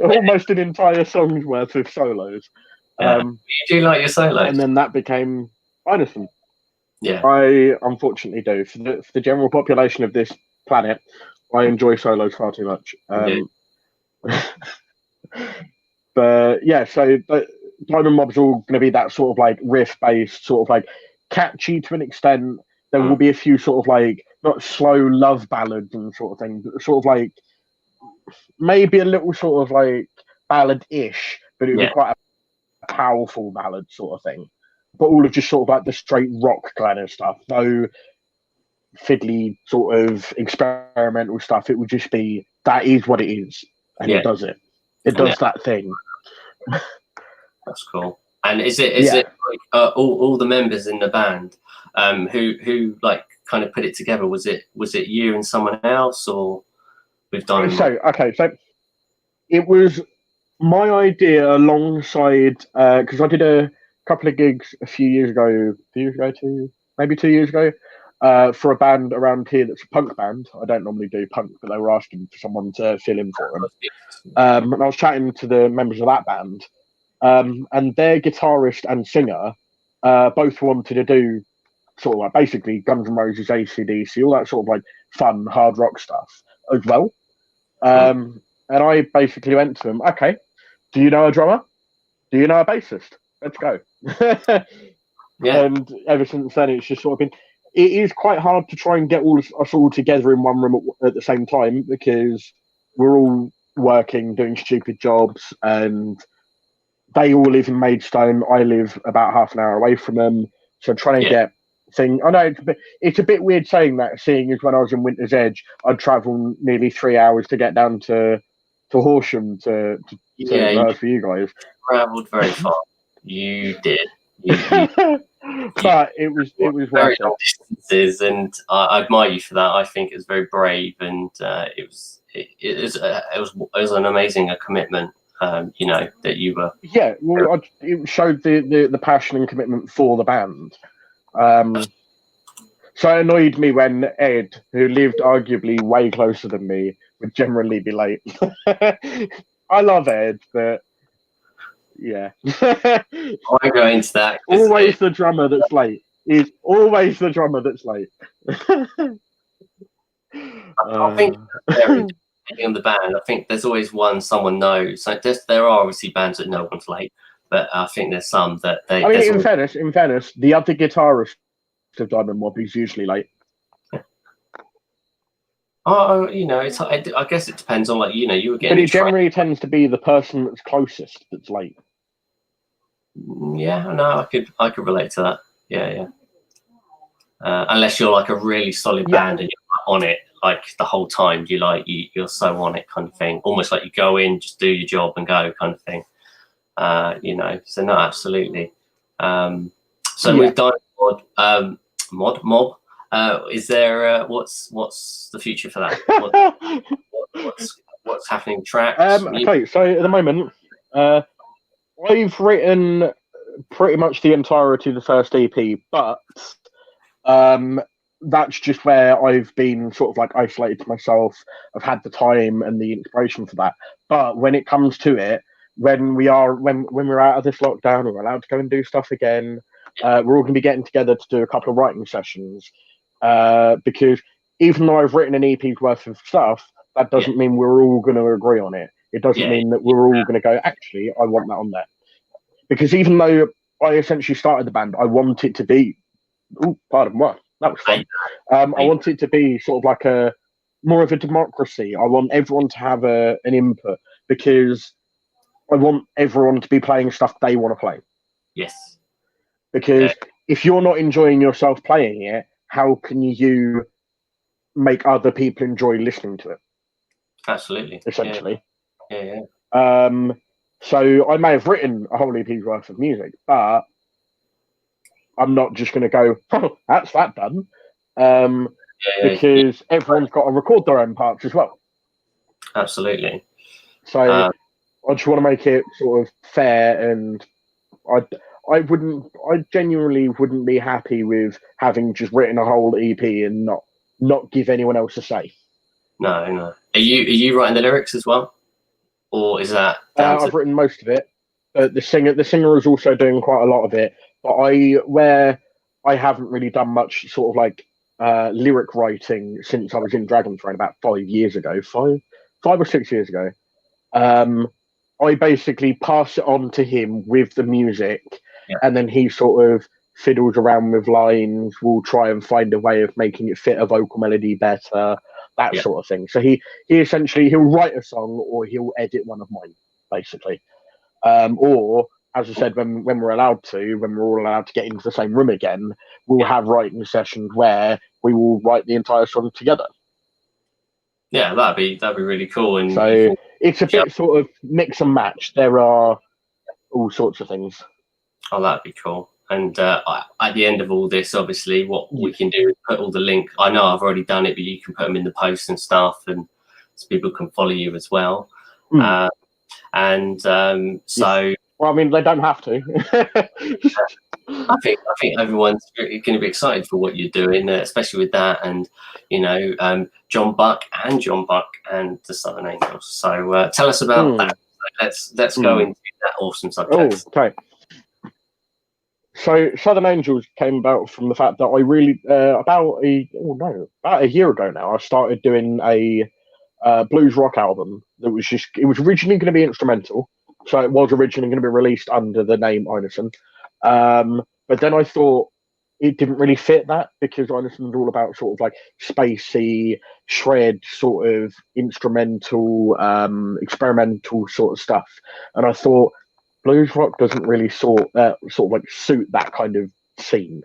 almost an entire song's worth of solos. You do like your solos, and then that became Einarsson. Yeah, I unfortunately do. For the general population of this planet, I enjoy solos far too much. But yeah, so Diamond Mob's all going to be that sort of like riff-based, sort of like catchy to an extent. There will be a few sort of like not slow love ballads and sort of thing, but sort of like maybe a little sort of like ballad-ish, but it would be quite a powerful ballad sort of thing. But all of just sort of like the straight rock kind of stuff, no fiddly sort of experimental stuff. It would just be, that is what it is, and it does it. It does that thing. That's cool. And is it like all the members in the band who like kind of put it together? Was it you and someone else, or with Diamond? So it was my idea alongside, because I did a couple of gigs a few years ago, maybe 2 years ago, for a band around here that's a punk band. I don't normally do punk, but they were asking for someone to fill in for them. And I was chatting to the members of that band, and their guitarist and singer both wanted to do sort of like basically Guns N' Roses, AC/DC, all that sort of like fun hard rock stuff as well. And I basically went to them, okay, do you know a drummer? Do you know a bassist? Let's go. And ever since then, it's just sort of been, it is quite hard to try and get us all together in one room at the same time, because we're all working, doing stupid jobs, and they all live in Maidstone. I live about half an hour away from them. So trying to get thing. I know it's a bit weird saying that, seeing as when I was in Winter's Edge, I'd travel nearly 3 hours to get down to Horsham to for you guys. Travelled very far. You did. But it was very long distances, and I admire you for that. I think it's very brave, and it was an amazing commitment. You know, that you were. Yeah, well, it showed the passion and commitment for the band. So it annoyed me when Ed, who lived arguably way closer than me, would generally be late. I love Ed, but yeah. I won't go into that. Always the drummer that's late. Is always the drummer that's late. I think in the band, I think there's always someone knows. So there are obviously bands that no one's late, but I think there's some that they. I mean, in fairness, the other guitarist of Diamond Mob is usually late. Oh, you know, I guess it depends on, like, you know, you were getting. But it generally tends to be the person that's closest that's late. Yeah, no, I could relate to that. Yeah. Unless you're like a really solid band and you're on it like the whole time, you're so on it kind of thing. Almost like you go in, just do your job and go kind of thing. You know, so no, absolutely. So with Diamond Mob, is there what's the future for that? What's happening? Tracks? Okay, so at the moment, I've written pretty much the entirety of the first EP, but that's just where I've been sort of like isolated to myself. I've had the time and the inspiration for that. But when it comes to it, when we're out of this lockdown, we're allowed to go and do stuff again. We're all going to be getting together to do a couple of writing sessions, because even though I've written an EP's worth of stuff, that doesn't mean we're all going to agree on it. It doesn't mean that we're all going to go, actually, I want that on there. Because even though I essentially started the band, I want it to be, oh, pardon, what? That was fun. I want it to be sort of like a more of a democracy. I want everyone to have an input, because I want everyone to be playing stuff they want to play. Yes. Because if you're not enjoying yourself playing it, how can you make other people enjoy listening to it? Absolutely. Essentially. Yeah. So I may have written a whole EP's worth of music, but I'm not just going to go, oh, that's that done. Because everyone's got to record their own parts as well. Absolutely. So I just want to make it sort of fair, and I genuinely wouldn't be happy with having just written a whole EP and not give anyone else a say. No. Are you writing the lyrics as well, or is that I've written most of it, but the singer is also doing quite a lot of it. But where I haven't really done much sort of like lyric writing since I was in Dragon Throne about 5 years ago, 5 or 6 years ago. I basically pass it on to him with the music, and then he sort of fiddles around with lines. We'll try and find a way of making it fit a vocal melody better, that sort of thing. So he essentially, he'll write a song or he'll edit one of mine, basically. Or, as I said, when we're all allowed to get into the same room again, we'll have writing sessions where we will write the entire song together. Yeah, that'd be really cool. And so it's a bit sort of mix and match. There are all sorts of things. Oh, that'd be cool. And at the end of all this, obviously, what we can do is put all the link. I know I've already done it, but you can put them in the post and stuff, and so people can follow you as well. So. Well, I mean, they don't have to. I think everyone's going to be excited for what you're doing, especially with that, and John Buck and the Southern Angels. So tell us about that. Let's go into that awesome subject. Oh, okay. So Southern Angels came about from the fact that I really about a year ago now, I started doing a blues rock album that was originally going to be instrumental. So it was originally going to be released under the name Einarsson. But then I thought it didn't really fit that, because Einarsson's all about sort of like spacey, shred, sort of instrumental, experimental sort of stuff. And I thought blues rock doesn't really sort of like suit that kind of scene.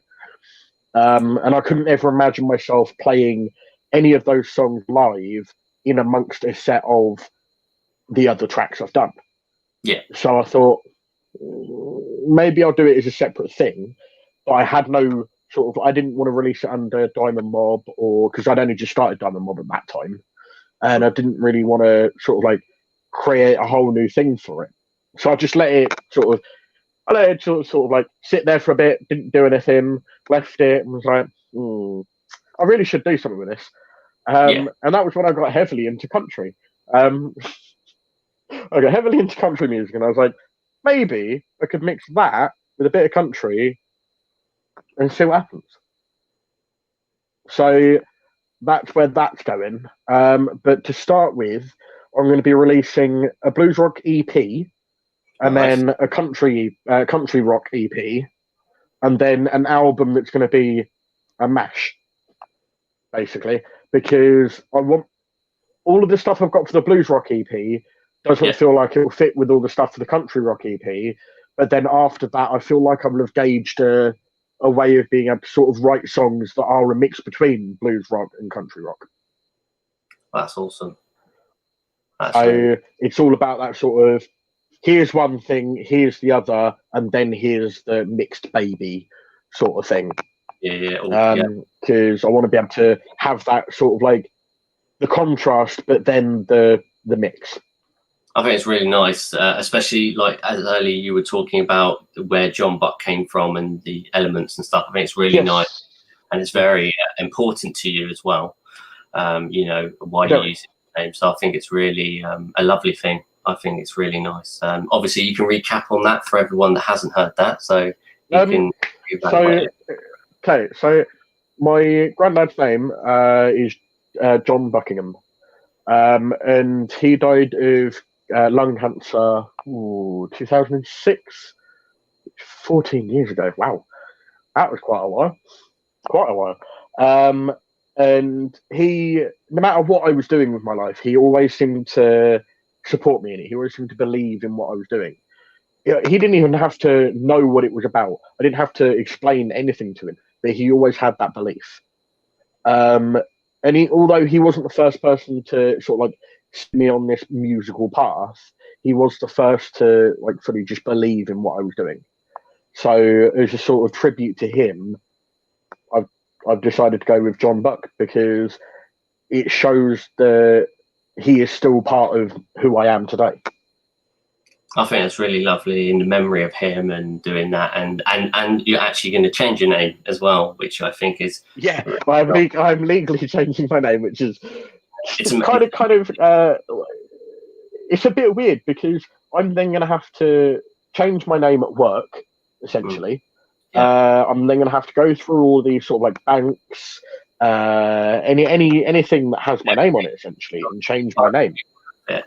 And I couldn't ever imagine myself playing any of those songs live in amongst a set of the other tracks I've done. Yeah. So I thought maybe I'll do it as a separate thing, but I had no sort of, I didn't want to release it under Diamond Mob, or because I'd only just started Diamond Mob at that time, and I didn't really want to sort of like create a whole new thing for it. So I just let it sort of like sit there for a bit, didn't do anything, left it, and was like, I really should do something with this. And that was when I got heavily into country. I got heavily into country music, and I was like, maybe I could mix that with a bit of country and see what happens. So that's where that's going. But to start with, I'm going to be releasing a blues rock EP, and then a country rock EP, and then an album that's going to be a mash, basically, because I want all of the stuff I've got for the blues rock EP doesn't feel like it will fit with all the stuff for the country rock EP. But then after that, I feel like I will have gauged a way of being able to sort of write songs that are a mix between blues rock and country rock. That's awesome. It's all about that sort of, here's one thing, here's the other, and then here's the mixed baby sort of thing. Because I want to be able to have that sort of like the contrast, but then the mix. I think it's really nice, especially like as earlier you were talking about where John Buck came from and the elements and stuff. I think it's really nice and it's very important to you as well. You know, why you use the name. So I think it's really a lovely thing. I think it's really nice. Obviously, you can recap on that for everyone that hasn't heard that. So you can. So my granddad's name is John Buckingham, and he died of lung cancer 2006, 14 years ago. Wow, that was quite a while. And he, no matter what I was doing with my life, he always seemed to support me in it. He always seemed to believe in what I was doing. He didn't even have to know what it was about. I didn't have to explain anything to him, but he always had that belief. And although he wasn't the first person to sort of like set me on this musical path, he was the first to like fully just believe in what I was doing. So as a sort of tribute to him, I've decided to go with John Buck because it shows that he is still part of who I am today. I think it's really lovely in the memory of him and doing that, and you're actually going to change your name as well, which I think is I'm legally changing my name, which is it's kind of it's a bit weird because I'm then going to have to change my name at work essentially. I'm then going to have to go through all these sort of like banks, anything that has my name on it essentially, and change my name. Yeah.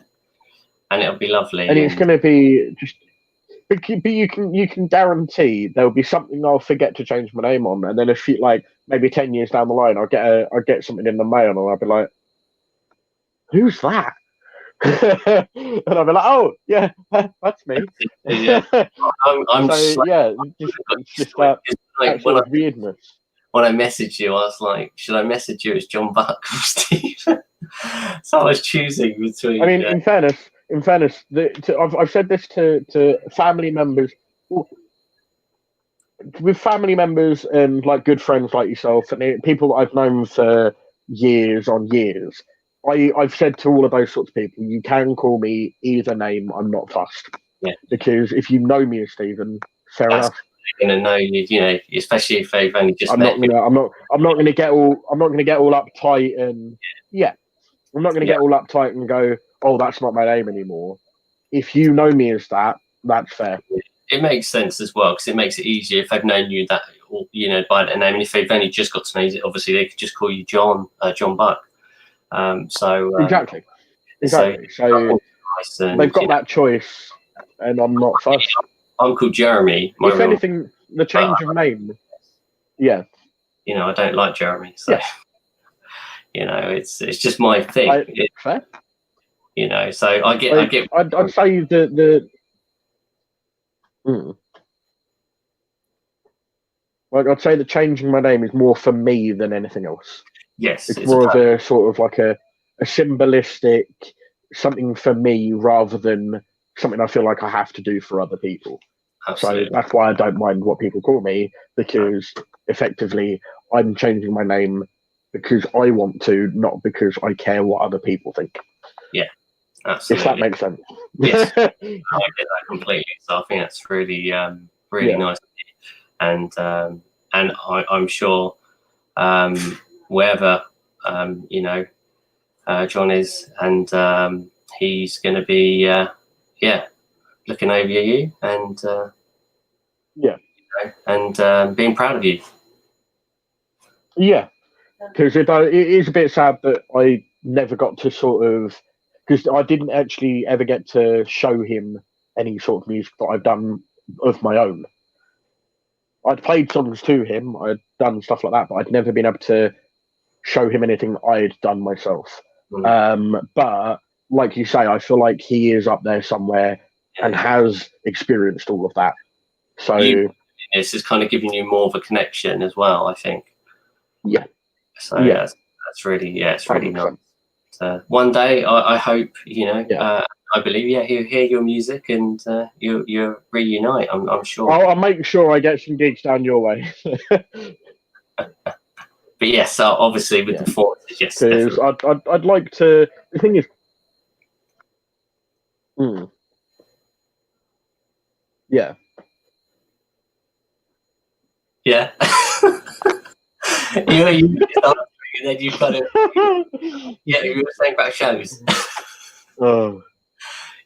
And it'll be lovely. And it's going to be just, but you can guarantee there'll be something I'll forget to change my name on, and then a few like maybe 10 years down the line, I'll get something in the mail, and I'll be like, "Who's that?" And I'll be like, "Oh yeah, that's me." Yeah, I'm so yeah, it's just that sort of weirdness. When I messaged you, I was like, should I message you as John Buck or Steve? So I was choosing between. I mean, in fairness, I've said this to family members, with family members and like good friends like yourself and people that I've known for years on years. I've said to all of those sorts of people, you can call me either name. I'm not fussed. Yeah. Because if you know me as Stephen, fair enough. Going to know you, you know, especially if they've only just. I'm not going to get all uptight and I'm not going to get all uptight and go, oh, that's not my name anymore. If you know me as that, that's fair. It makes sense as well because it makes it easier if they've known you that, you know, by that name. And if they've only just got to know you, obviously they could just call you John Buck. Exactly. So they've got that choice, and I'm not fussed. Uncle Jeremy. If anything, the change of name. Yeah. You know, I don't like Jeremy, so you know, it's just my thing. Fair. You know, so I'd say I'd say the changing my name is more for me than anything else. Yes, it's more of a sort of like a symbolistic something for me rather than something I feel like I have to do for other people. Absolutely. So that's why I don't mind what people call me, because effectively I'm changing my name because I want to, not because I care what other people think. Yeah, absolutely. If that makes sense. Yes, I get that completely. So I think that's really, really nice. And I'm sure wherever you know John is, and he's going to be looking over you and you know, and being proud of you. Yeah, because it is a bit sad that I never got to sort of, because I didn't actually ever get to show him any sort of music that I've done of my own. I'd played songs to him, I'd done stuff like that, but I'd never been able to show him anything I'd done myself. But like you say, I feel like he is up there somewhere and has experienced all of that. So this is kind of giving you more of a connection as well, I think. Yeah. So that's really it's really nice. One day, I hope, you know, I believe he'll hear your music and you'll reunite. I'm sure. I'll make sure I get some gigs down your way. But yes, obviously with the performances, yes. Because I'd like to. The thing is, yeah. you start and then you kind of you were saying about shows. Oh,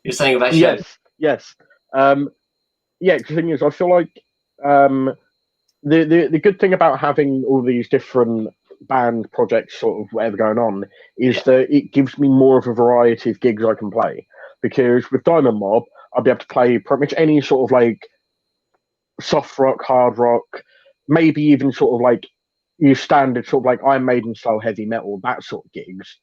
You're saying about shows. yes. Yeah, the thing is, I feel like the good thing about having all these different band projects, sort of whatever going on, is that it gives me more of a variety of gigs I can play. Because with Diamond Mob, I'll be able to play pretty much any sort of like soft rock, hard rock, maybe even sort of like your standard sort of like Iron Maiden style heavy metal, that sort of gigs.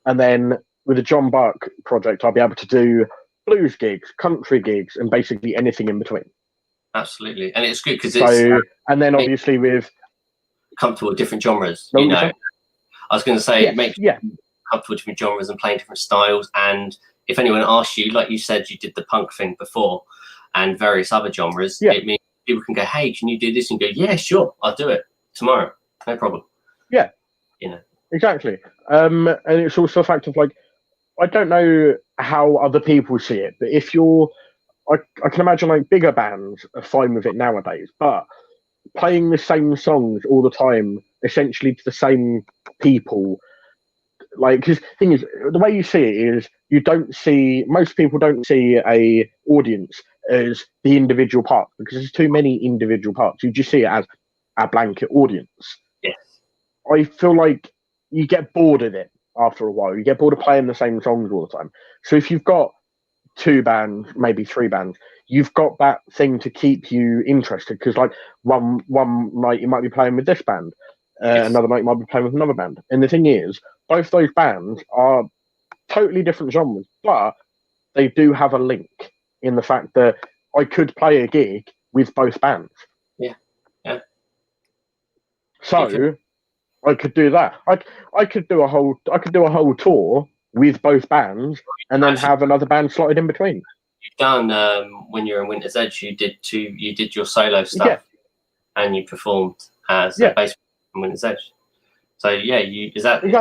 And then with the John Buck project, I'll be able to do blues gigs, country gigs, and basically anything in between. Absolutely, and it's good because and then obviously with comfortable with different genres. You know, I was going to say make comfortable with different genres and playing different styles. And if anyone asks you, like you said, you did the punk thing before, and various other genres, it means people can go, "Hey, can you do this?" And go, "Yeah, sure, I'll do it tomorrow, no problem." Yeah, you know, exactly. And it's also a fact of like, I don't know how other people see it, but if you're I can imagine like bigger bands are fine with it nowadays, but playing the same songs all the time, essentially to the same people, like, because the thing is, the way you see it is most people don't see a audience as the individual part because there's too many individual parts. You just see it as a blanket audience. Yes. I feel like you get bored of it after a while. You get bored of playing the same songs all the time. So if you've got 2 bands, maybe 3 bands, you've got that thing to keep you interested. Because like one night you might be playing with this band, another night you might be playing with another band. And the thing is, both those bands are totally different genres, but they do have a link in the fact that I could play a gig with both bands. Yeah. So I could do that. I could do a whole tour with both bands, and then have another band slotted in between. You've done when you were in Winter's Edge. You did your solo stuff, and you performed as a bass in Winter's Edge. So exactly.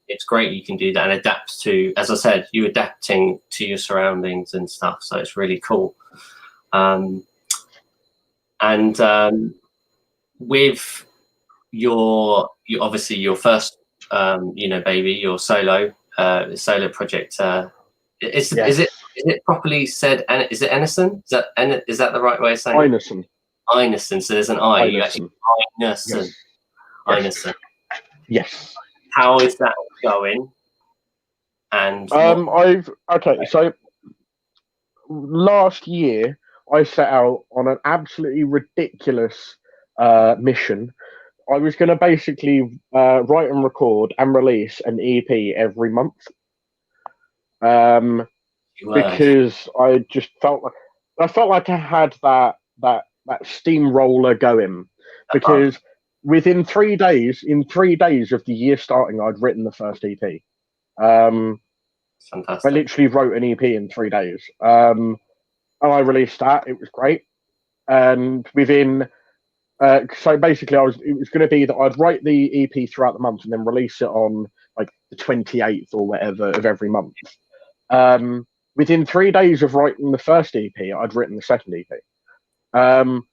It's great you can do that and adapt to, as I said, you adapting to your surroundings and stuff. So it's really cool. With obviously your first baby, your solo project, is it properly said? And is it Einarsson? Is that the right way of saying Einarsson? Einarsson. So there's an I. Einarsson. You actually Einarsson. Einarsson. Yes. How is that going? And so last year I set out on an absolutely ridiculous mission. I was going to basically write and record and release an EP every month. Because I just felt like I had that steamroller going. Because within 3 days, of the year starting, I'd written the first EP. Fantastic. I literally wrote an EP in 3 days. And I released that. It was great. And within so basically, it was going to be that I'd write the EP throughout the month and then release it on like the 28th or whatever of every month. Within 3 days of writing the first EP, I'd written the second EP. And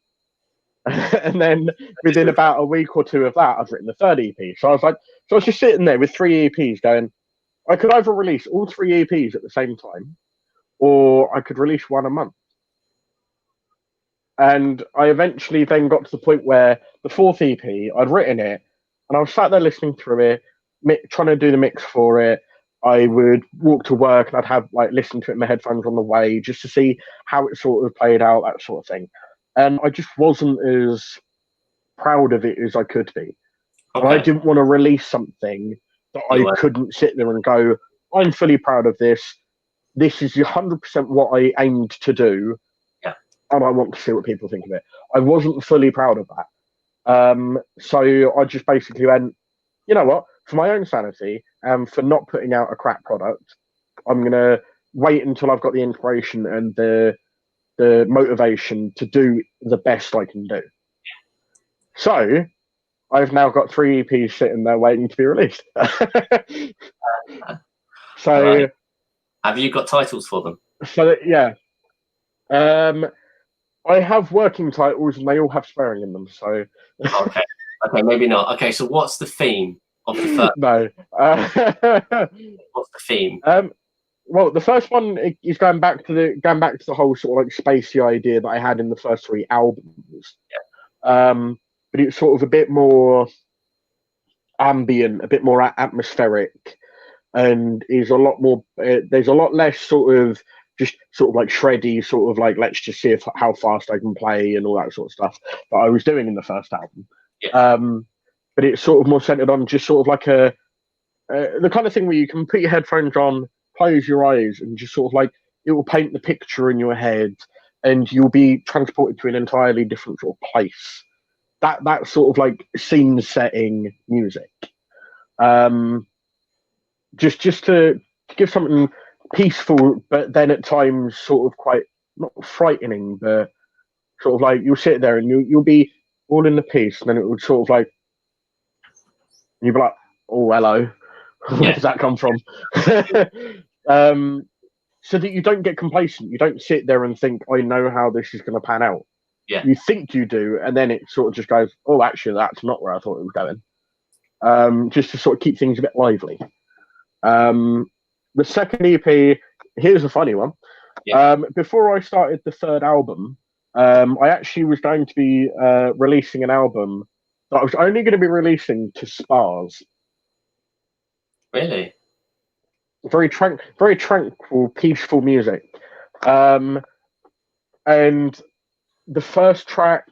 then within about a week or 2 of that, I'd written the third EP. So I was just sitting there with 3 EPs going, I could either release all 3 EPs at the same time, or I could release one a month. And I eventually then got to the point where the 4th EP, I'd written it, and I was sat there listening through it, trying to do the mix for it. I would walk to work and I'd have listen to it in my headphones on the way just to see how it sort of played out, that sort of thing. And I just wasn't as proud of it as I could be. Okay. And I didn't want to release something that I couldn't sit there and go, I'm fully proud of this. This is 100% what I aimed to do. And I want to see what people think of it. I wasn't fully proud of that. So I just basically went, you know what? For my own sanity and for not putting out a crap product, I'm going to wait until I've got the inspiration and the motivation to do the best I can do. So I've now got 3 EPs sitting there waiting to be released. So have you got titles for them? So yeah. I have working titles and they all have swearing in them, so okay. Okay, maybe not. Okay, so what's the theme of the first? No. What's the theme? Well, the first one is going back to the whole sort of like spacey idea that I had in the first three albums. But it's sort of a bit more ambient, a bit more atmospheric, and is a lot more. There's a lot less sort of just sort of like shreddy, sort of like let's just see how fast I can play and all that sort of stuff that I was doing in the first album. Yeah. But it's sort of more centered on just sort of like the kind of thing where you can put your headphones on, close your eyes, and just sort of like it will paint the picture in your head, and you'll be transported to an entirely different sort of place. That sort of like scene setting music. Just to give something peaceful, but then at times sort of quite not frightening, but sort of like you'll sit there and you'll be all in the peace, and then it would sort of like you'll be like, oh hello, where does that come from? So that you don't get complacent. You don't sit there and think, I know how this is going to pan out. Yeah. You think you do, and then it sort of just goes, oh, actually, that's not where I thought it was going. Just to sort of keep things a bit lively. The second EP, here's a funny one. Yeah. Before I started the third album, I actually was going to be releasing an album that I was only going to be releasing to spas. Really? Very tranquil, peaceful music. And the first track,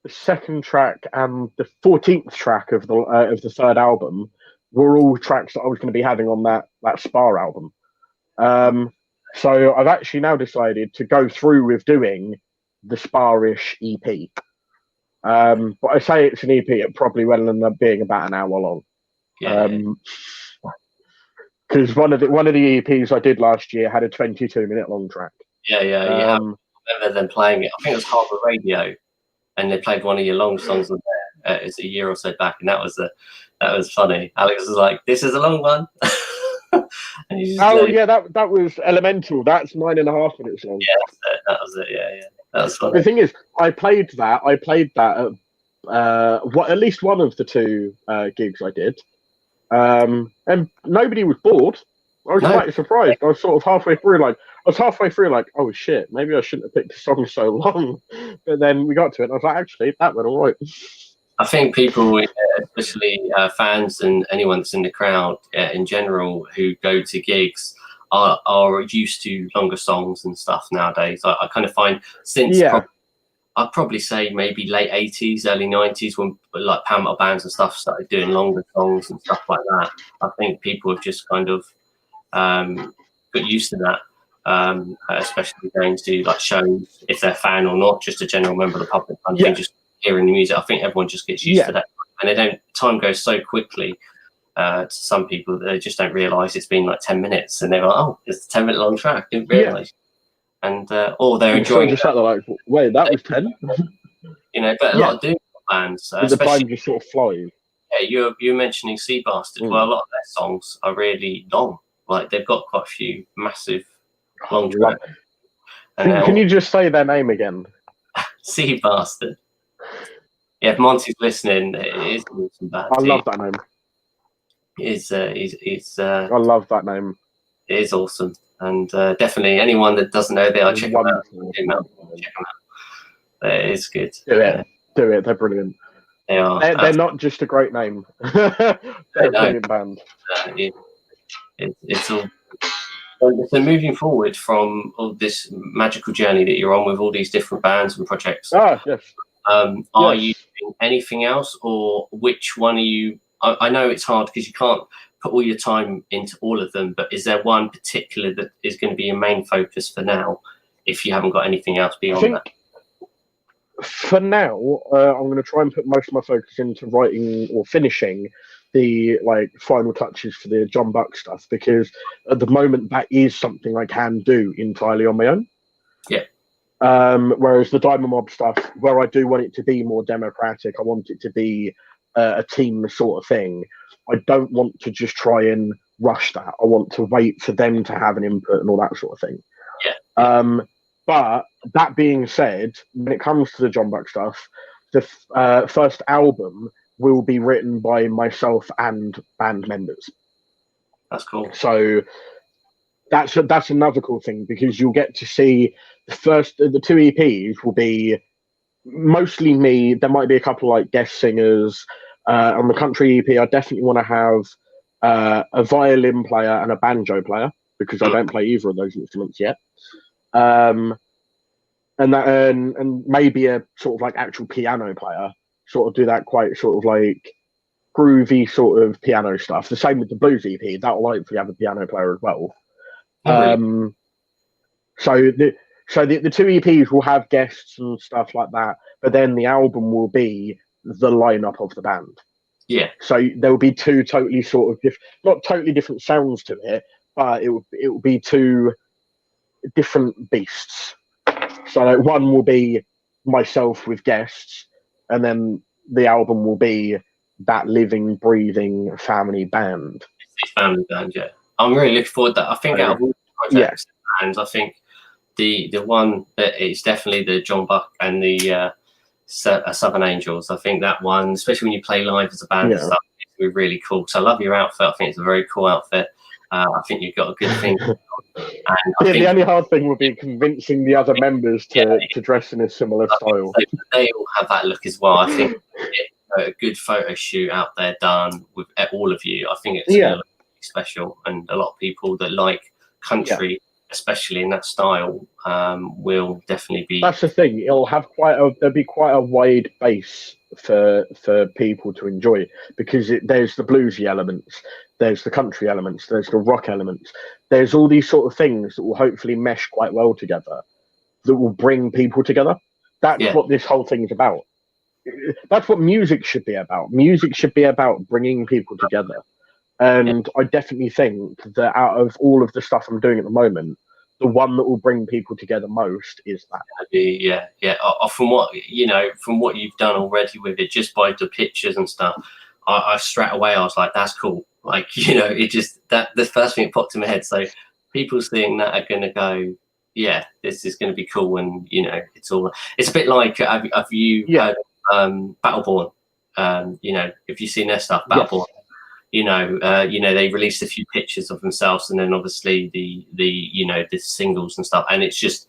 the second track, and the 14th track of the third album were all tracks that I was going to be having on that Spa album. So I've actually now decided to go through with doing the Spa-ish EP. But I say it's an EP, it probably will end up being about an hour long. Because one of the EPs I did last year had a 22-minute long track. Yeah. I remember them playing it. I think it was Harbour Radio, and they played one of your long songs on there. It's a year or so back, and that was funny. Alex was like, "This is a long one." Yeah, that was Elemental. That's 9.5 minutes long. Yeah, that was it. Yeah. That was funny. The thing is, I played that at least one of the two gigs I did, and nobody was bored. I was quite surprised. I was sort of halfway through, like, oh shit, maybe I shouldn't have picked a song so long. But then we got to it, and I was like, actually, that went all right. I think people, especially fans and anyone that's in the crowd in general who go to gigs, are used to longer songs and stuff nowadays. I kind of find since I'd probably say maybe late 80s, early 90s, when like power metal bands and stuff started doing longer songs and stuff like that. I think people have just kind of got used to that, especially going to like shows, if they're a fan or not, just a general member of the public. I think just hearing the music, I think everyone just gets used to that, and time goes so quickly. To some people, they just don't realise it's been like 10 minutes, and they're like, "Oh, it's a 10-minute long track." Didn't realise, and or they're enjoying. Just like, wait, that was 10. But a lot of doom bands, the time just sort of flies. Yeah, you're mentioning Sea Bastard. Well, a lot of their songs are really long. Like they've got quite a few massive long tracks. Can you just say their name again? Sea Bastard. Yeah, if Monty's listening, it is an awesome band. I love that name. I love that name. It is awesome, and definitely anyone that doesn't know, they are check them out. Check them out. It is good. Do it. They're brilliant. They are. They're not just a great name. They're a brilliant band. It's all. So moving forward from all this magical journey that you're on with all these different bands and projects. Yes. Are you doing anything else, or which one are you? I know it's hard because you can't put all your time into all of them, but is there one particular that is going to be your main focus for now, if you haven't got anything else beyond that? For now, I'm going to try and put most of my focus into writing or finishing the final touches for the John Buck stuff, because at the moment that is something I can do entirely on my own. Yeah. Whereas the Diamond Mob stuff, where I do want it to be more democratic, I want it to be a team sort of thing. I don't want to just try and rush that. I want to wait for them to have an input and all that sort of thing. Yeah. But that being said, when it comes to the John Buck stuff, the first album will be written by myself and band members. That's cool. So that's another cool thing, because you'll get to see the two EPs will be mostly me. There might be a couple like guest singers. On the country EP, I definitely want to have a violin player and a banjo player, because I don't play either of those instruments yet. And maybe a sort of like actual piano player, sort of do that quite sort of like groovy sort of piano stuff. The same with the blues EP, that will likely have a piano player as well. Really? So the two EPs will have guests and stuff like that, but then the album will be the lineup of the band. Yeah. So there will be two totally sort of not totally different sounds to it, but it will be two different beasts. So like, one will be myself with guests, and then the album will be that living, breathing family band. It's a family band, yeah. I'm really looking forward to that. I think out of all the projects and I think the one that is definitely the John Buck and the Southern Angels. I think that one, especially when you play live as a band and stuff, it's gonna be really cool. So I love your outfit. I think it's a very cool outfit. I think you've got a good thing. And the only hard thing would be convincing the other members to dress in a similar style. So they all have that look as well. I think a good photo shoot out there done with all of you. I think it's gonna look really special, and a lot of people that like country, especially in that style, will definitely be. That's the thing. There'll be quite a wide base for people to enjoy, because there's the bluesy elements, there's the country elements, there's the rock elements, there's all these sort of things that will hopefully mesh quite well together, that will bring people together. That's what this whole thing is about. That's what music should be about. Music should be about bringing people together. And I definitely think that out of all of the stuff I'm doing at the moment, the one that will bring people together most is that. Yeah. From what you've done already with it, just by the pictures and stuff, I straight away I was like, that's cool. Like, it just that the first thing that popped in my head. So people seeing that are gonna go, yeah, this is gonna be cool, and it's a bit like have you heard of Battleborn? If you've seen their stuff, Battleborn. They released a few pictures of themselves, and then obviously the singles and stuff, and it just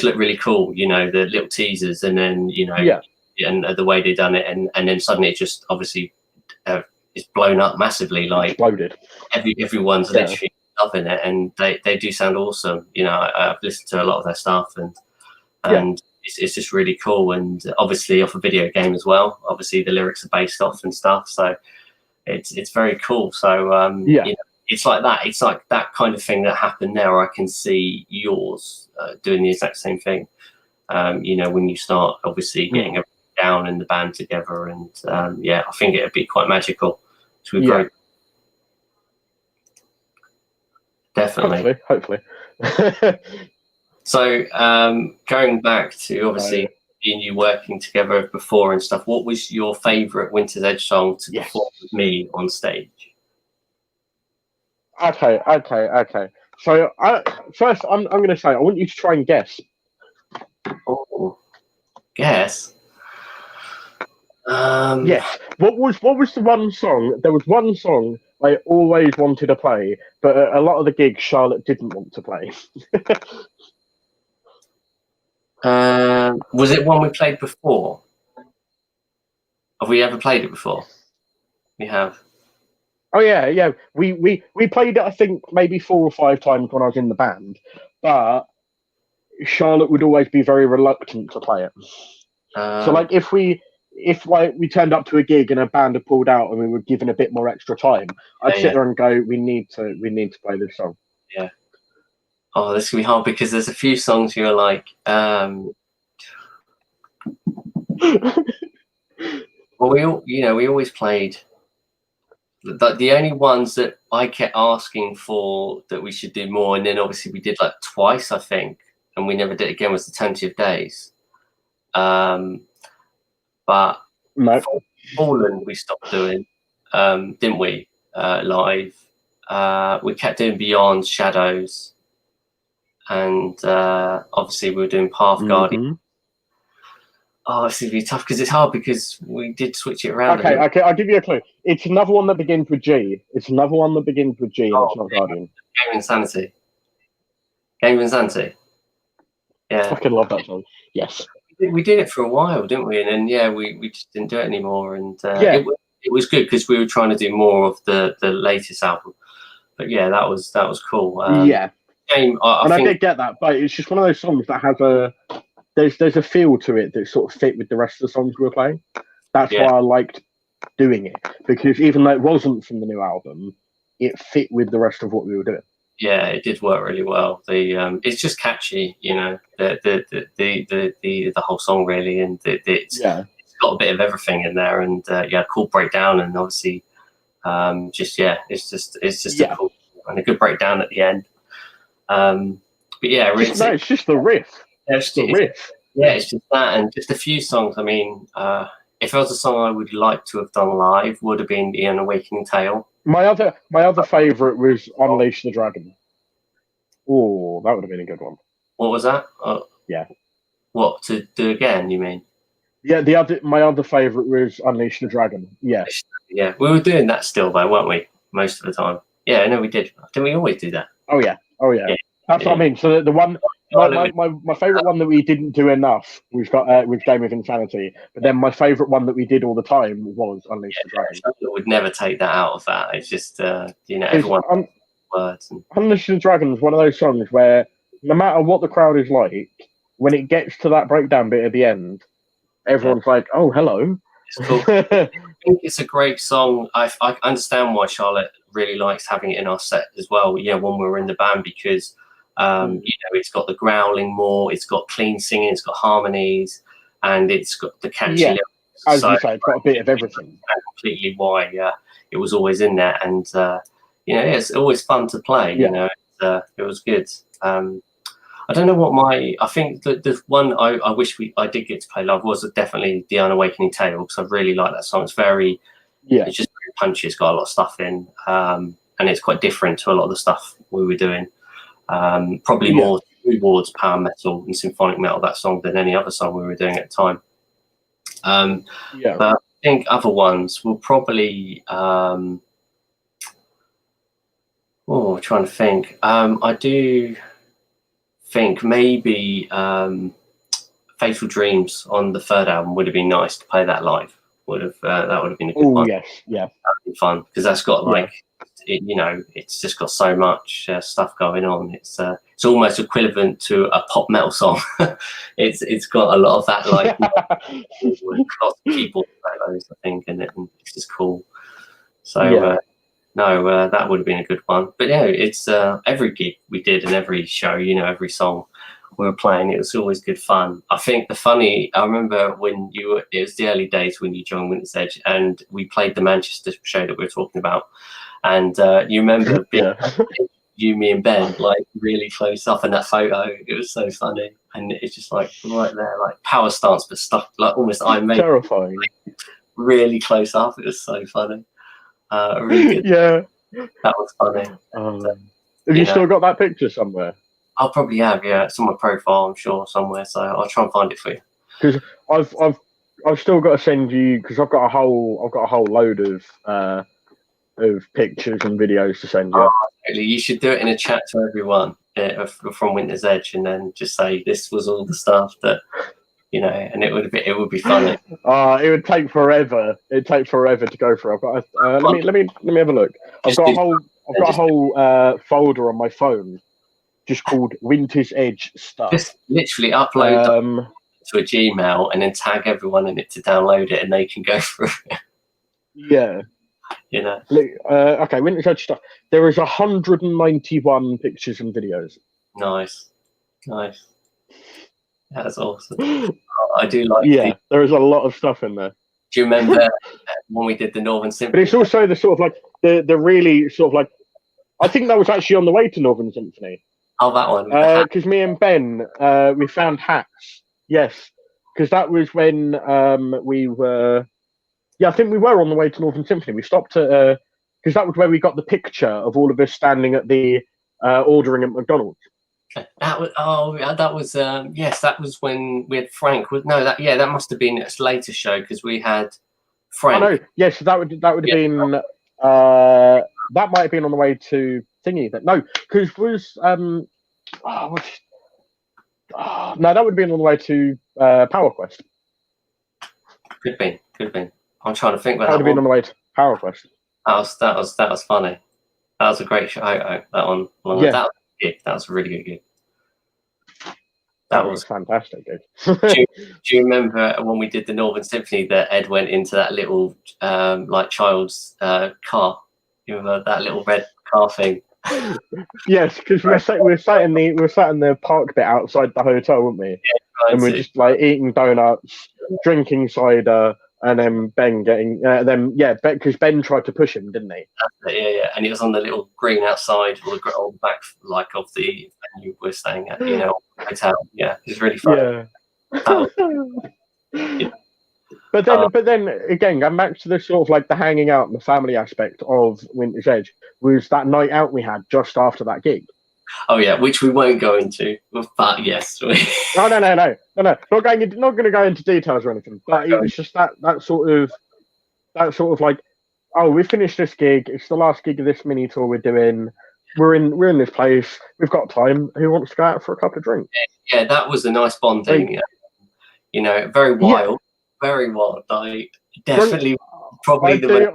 looked really cool, the little teasers, and then and the way they done it, and then suddenly it just obviously it's blown up massively, like exploded. Everyone's literally loving it, and they do sound awesome. I've listened to a lot of their stuff, and it's just really cool, and obviously off a video game as well. Obviously the lyrics are based off and stuff, so it's very cool. So it's like that. It's like that kind of thing that happened there. I can see yours doing the exact same thing. When you start obviously getting everything down and the band together, and I think it'd be quite magical. So very definitely, hopefully. So going back to obviously and you working together before and stuff, what was your favorite Winter's Edge song to perform with me on stage? Okay. So first, I'm going to say, I want you to try and guess. Oh, guess. Yes. What was the one song? There was one song I always wanted to play, but a lot of the gigs Charlotte didn't want to play. Was it one we played before? Have we ever played it before? We have. Oh yeah. We played it, I think, maybe 4 or 5 times when I was in the band, but Charlotte would always be very reluctant to play it. So like if we turned up to a gig and a band had pulled out and we were given a bit more extra time, I'd sit there and go, we need to play this song. Yeah. Oh, this can be hard because there's a few songs you're like, well, we always played. The only ones that I kept asking for that we should do more, and then obviously we did like twice, I think, and we never did it again, was the 20th Days. But Poland we stopped doing, didn't we? Live. We kept doing Beyond Shadows, and obviously we were doing Path Guardian. Oh, it's gonna be tough because it's hard because we did switch it around a Okay, little. okay, I'll give you a clue. It's another one that begins with G. It's another one that begins with G, and Oh, it's not Guardian. Game of Insanity. Game of Insanity. I Yeah, fucking love that song. Yes. we did it for a while, didn't we? And then yeah, we just didn't do it anymore. And Yeah, it was good because we were trying to do more of the latest album. But yeah, that was cool. yeah. Game, I And I think. did get that, but it's just one of those songs that has a there's a feel to it that sort of fit with the rest of the songs we were playing. That's Yeah, why I liked doing it, because even though it wasn't from the new album, it fit with the rest of what we were doing. yeah, it did work really well. It's just catchy, you know, the whole song really, and it's Yeah, got a bit of everything in there, and yeah, cool breakdown, and obviously, just yeah, it's just a yeah. cool and a good breakdown at the end. But yeah, It's just the riff. it's, The it's, riff. yeah, it's just that, and just a few songs. I mean, if there was a song I would like to have done live, would have been "The Unawakening Tale." My other favorite was Unleash the Dragon. Oh, that would have been a good one. What was that? Yeah. What to do again? You mean? Yeah, my other favorite was Unleash the Dragon. Yeah. Yeah, we were doing that still though, weren't we? Most of the time. Yeah, I know we did. Didn't we always do that? Oh yeah. Oh yeah. Yeah. That's what I mean. So the one my favorite one that we didn't do enough was Game of Insanity, but then my favorite one that we did all the time was Unleash the Dragon. Would never take that out of that. It's just you know, everyone words and Unleash the Dragon is one of those songs where no matter what the crowd is like, when it gets to that breakdown bit at the end, everyone's like, "Oh, hello." it's cool. I think it's a great song. I understand why Charlotte really likes having it in our set as well. Yeah, when we're in the band because you know, it's got the growling more, it's got clean singing, it's got harmonies, and it's got the catchy lyrics. As you say, it's got a bit of everything. Completely why it was always in there, and you know, it's always fun to play. You know, it was good. I don't know what I think the one I wish I did get to play live was definitely The Unawakening Tale, because I really like that song. It's very, it's just very punchy. It's got a lot of stuff in, and it's quite different to a lot of the stuff we were doing. Probably more towards power metal and symphonic metal, that song, than any other song we were doing at the time. But I think other ones will probably trying to think. I do think maybe Faithful Dreams on the third album would have been nice to play that live. That would have been a good one. Yes, yeah, that would be fun because that's got like you know, it's just got so much stuff going on. It's almost equivalent to a pop metal song. it's got a lot of that like lots of keyboard solos, I think, in it, and it's just cool. So no, that would have been a good one. But yeah, it's every gig we did and every show, you know, every song we were playing, it was always good fun. I think I remember when it was the early days when you joined Winter's Edge and we played the Manchester show that we were talking about. And you remember being you, me and Ben, like really close up in that photo. It was so funny. And it's just like right there, like power stance, but stuff like almost Iron Maiden. Terrifying. Like, really close up. It was so funny. Really good. Yeah. That was funny. Have you still got that picture somewhere? I'll probably have, yeah. It's on my profile, I'm sure, somewhere. So I'll try and find it for you. Because I've still got to send you, because I've got a whole load of pictures and videos to send you. Oh, you should do it in a chat to everyone from Winter's Edge, and then just say this was all the stuff that, you know, and it would be funny. It would take forever. It'd take forever to go through. I've got let me have a look. I've got a whole folder on my phone just called Winter's Edge stuff. Just literally upload to a Gmail and then tag everyone in it to download it, and they can go through it. Yeah. You know. Okay, Winter's Edge stuff. There is 191 pictures and videos. Nice. That's awesome. I do like. Yeah, there is a lot of stuff in there. Do you remember when we did the Northern Symphony? But it's also the sort of like the really sort of like. I think that was actually on the way to Northern Symphony. Oh, that one. Because me and Ben, we found hats. Yes, because that was when we were. Yeah, I think we were on the way to Northern Symphony. We stopped at because that was where we got the picture of all of us standing at the ordering at McDonald's. That was that was yes, that was when we had Frank. No, that must have been a later show because we had Frank. Oh no, yes, that would have been that might have been on the way to thingy. But no, because was no, that would have been on the way to Power Quest. Could be. I'm trying to think where That would have been on the way to Power Quest. That was funny. That was a great show. That one. Yeah. That was good. That was a really good gig. That was fantastic. Do you remember when we did the Northern Symphony that Ed went into that little like child's car? You remember that little red car thing? Yes, because we were sat in the park bit outside the hotel, weren't we? Yeah, and we're just like eating donuts, drinking cider, and then Ben getting because Ben tried to push him, didn't he? Yeah, and it was on the little green outside, or the back like of the venue we're staying at, hotel. Yeah, it was really fun. Yeah. But then again, going back to the sort of like the hanging out and the family aspect of Winter's Edge was that night out we had just after that gig. Oh yeah, which we won't go into, but yes. No. Not going to go into details or anything. But it was just that sort of like, oh, we finished this gig. It's the last gig of this mini tour we're doing. We're in this place. We've got time. Who wants to go out for a couple of drinks? Yeah, that was a nice bonding. Very wild, very wild. I definitely probably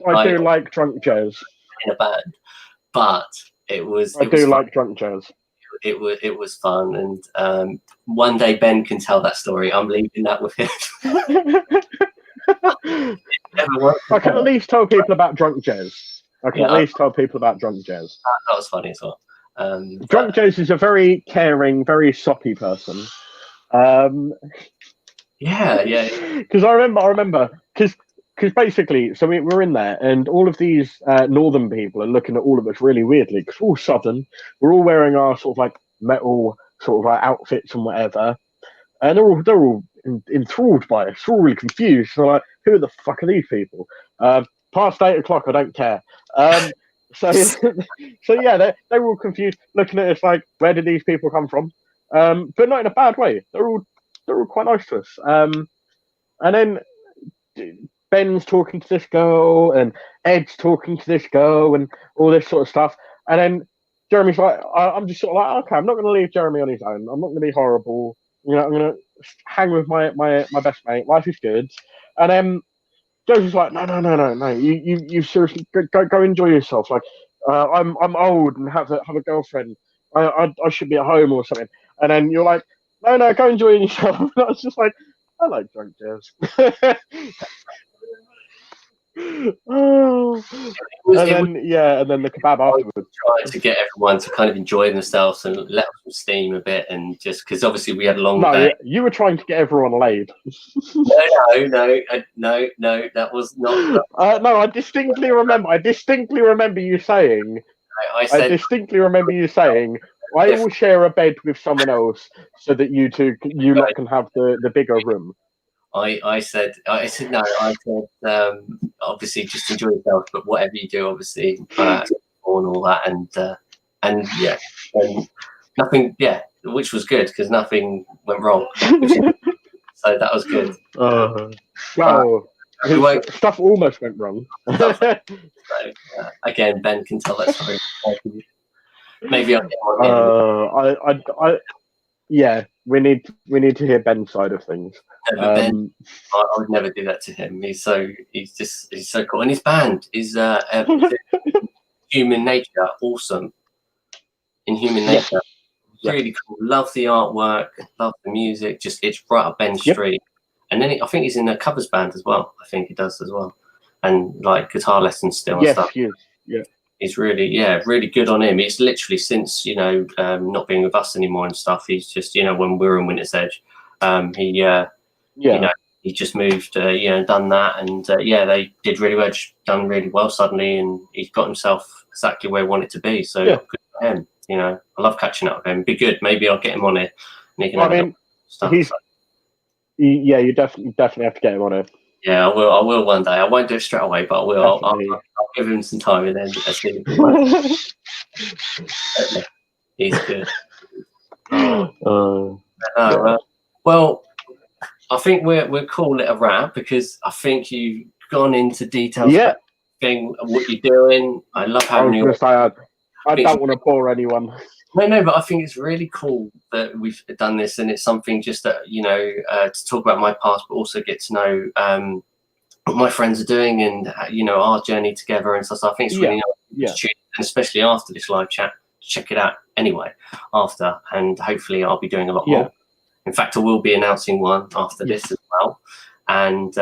I do like drunk jazz in a band, but it was. I do like drunk jazz. It was fun, and one day Ben can tell that story. I'm leaving that with him. I can at least tell people about drunk jazz. That was funny as well. Drunk jazz is a very caring, very soppy person. Yeah. Because I remember because basically, so we're in there, and all of these northern people are looking at all of us really weirdly because we're all southern. We're all wearing our sort of like metal sort of like outfits and whatever, and they're all enthralled by us. They're all really confused. They're like, who the fuck are these people? Past 8 o'clock, I don't care. So yeah, they were all confused, looking at us like, where did these people come from? But not in a bad way. They're all quite nice to us. And then Ben's talking to this girl, and Ed's talking to this girl, and all this sort of stuff. And then Jeremy's like, I'm just sort of like, okay, I'm not going to leave Jeremy on his own. I'm not going to be horrible. I'm going to hang with my best mate. Life is good. And then Joseph's like, no. You seriously go enjoy yourself. Like, I'm old and have a girlfriend. I should be at home or something. And then you're like, no, go enjoy yourself. And I was just like, I like drunk jazz. And then the kebab afterwards. Trying to get everyone to kind of enjoy themselves and let them steam a bit, and just because obviously we had a long day. You were trying to get everyone laid. No, that was not. No, I distinctly remember you saying. I distinctly remember you saying, I will share a bed with someone else so that you lot can have the bigger room. I said no. I said obviously just enjoy yourself, but whatever you do, obviously, and all that, and nothing. Yeah, which was good because nothing went wrong. So that was good. Wow. Stuff almost went wrong. So, again, Ben can tell that story. Maybe I'll get on. Yeah, we need to hear Ben's side of things. Ben, I would never do that to him. He's so cool, and his band is Human Nature, awesome. In Human Nature, really cool. Love the artwork, love the music. Just it's right up Ben's street. And then I think he's in a covers band as well. I think he does as well, and like guitar lessons still and stuff. Yes, He's really good on him. It's literally since not being with us anymore and stuff. He's just when we were in Winter's Edge, he just moved, done that, and they did really well, just done really well suddenly, and he's got himself exactly where he wanted to be. So good for him. I love catching up with him. Be good. Maybe I'll get him on it. And he can stuff. You definitely have to get him on it. Yeah, I will one day. I won't do it straight away, but I will. I'll give him some time, and then he's good. Yeah. Well, I think we'll call it a wrap because I think you've gone into details Yeah. about what you're doing. I love I was having going you. to say, I don't want to bore anyone. No, but I think it's really cool that we've done this, and it's something just that to talk about my past, but also get to know what my friends are doing and our journey together and stuff. So I think it's really nice to tune in, and especially after this live chat, check it out anyway after, and hopefully I'll be doing a lot more. In fact, I will be announcing one after this as well, and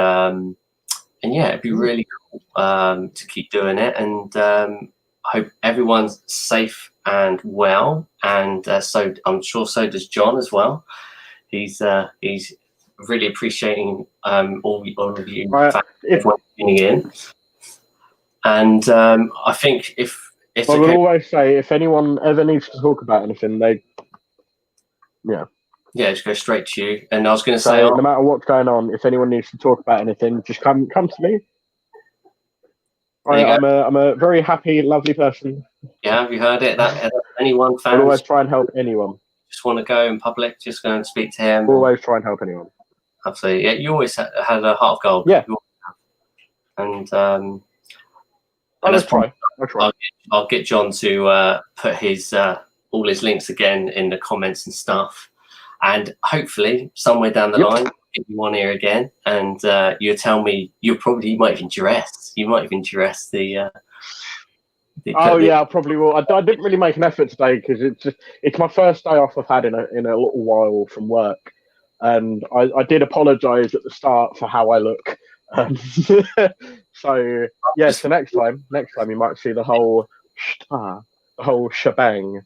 yeah, it'd be really cool to keep doing it, and I hope everyone's safe and well, and so I'm sure so does John as well. He's really appreciating all of you everyone tuning in, and I think if it's I would always say if anyone ever needs to talk about anything, just go straight to you. And I was going to so say, no matter what's going on, if anyone needs to talk about anything, just come to me. I'm a very happy, lovely person. Yeah, have you heard it? That anyone fans? I'll always try and help anyone. Just want to go in public, just go and speak to him. Always try and help anyone. Absolutely, yeah. You always had a heart of gold. Yeah, and I'll try. I'll get John to put his all his links again in the comments and stuff, and hopefully somewhere down the line get you on here again, and you'll tell me you might even dress the. I probably will. I didn't really make an effort today because it's my first day off I've had in a little while from work, and I did apologise at the start for how I look. So yeah, so next time you might see the whole shebang.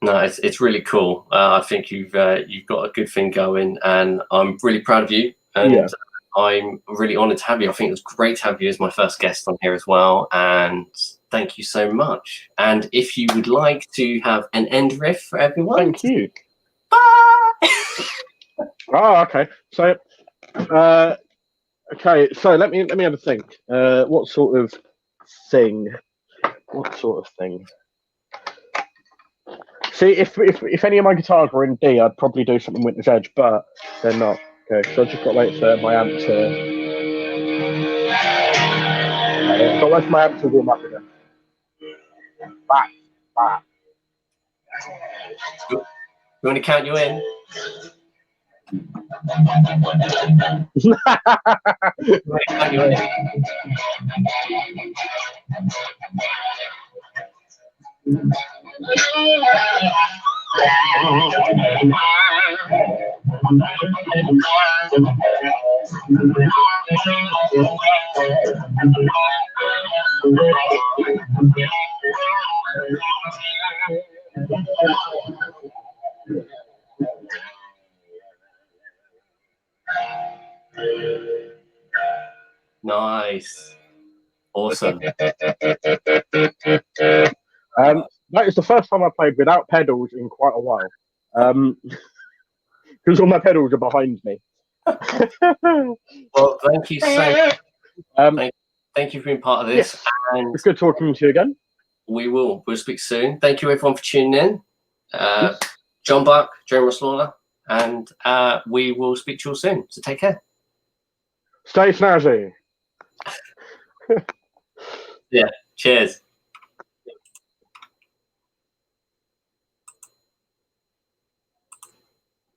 No, it's really cool. I think you've got a good thing going, and I'm really proud of you. And I'm really honoured to have you. I think it was great to have you as my first guest on here as well. And thank you so much. And if you would like to have an end riff for everyone, thank you. Bye. Okay. So, let me have a think. What sort of thing? See, if any of my guitars were in D, I'd probably do something Winter's Edge, but they're not. Okay, so I've just got to wait for my amp to. Got to wait for my amp to warm up again. Back. You want to count you in? Nice. Awesome. That is the first time I played without pedals in quite a while. Because all my pedals are behind me. Well, thank you so much. Thank you for being part of this. Yes. And it's good talking to you again. We'll speak soon. Thank you everyone for tuning in. John Buck, Jeremy Lawler, and we will speak to you all soon. So take care. Stay snazzy. Yeah. Cheers.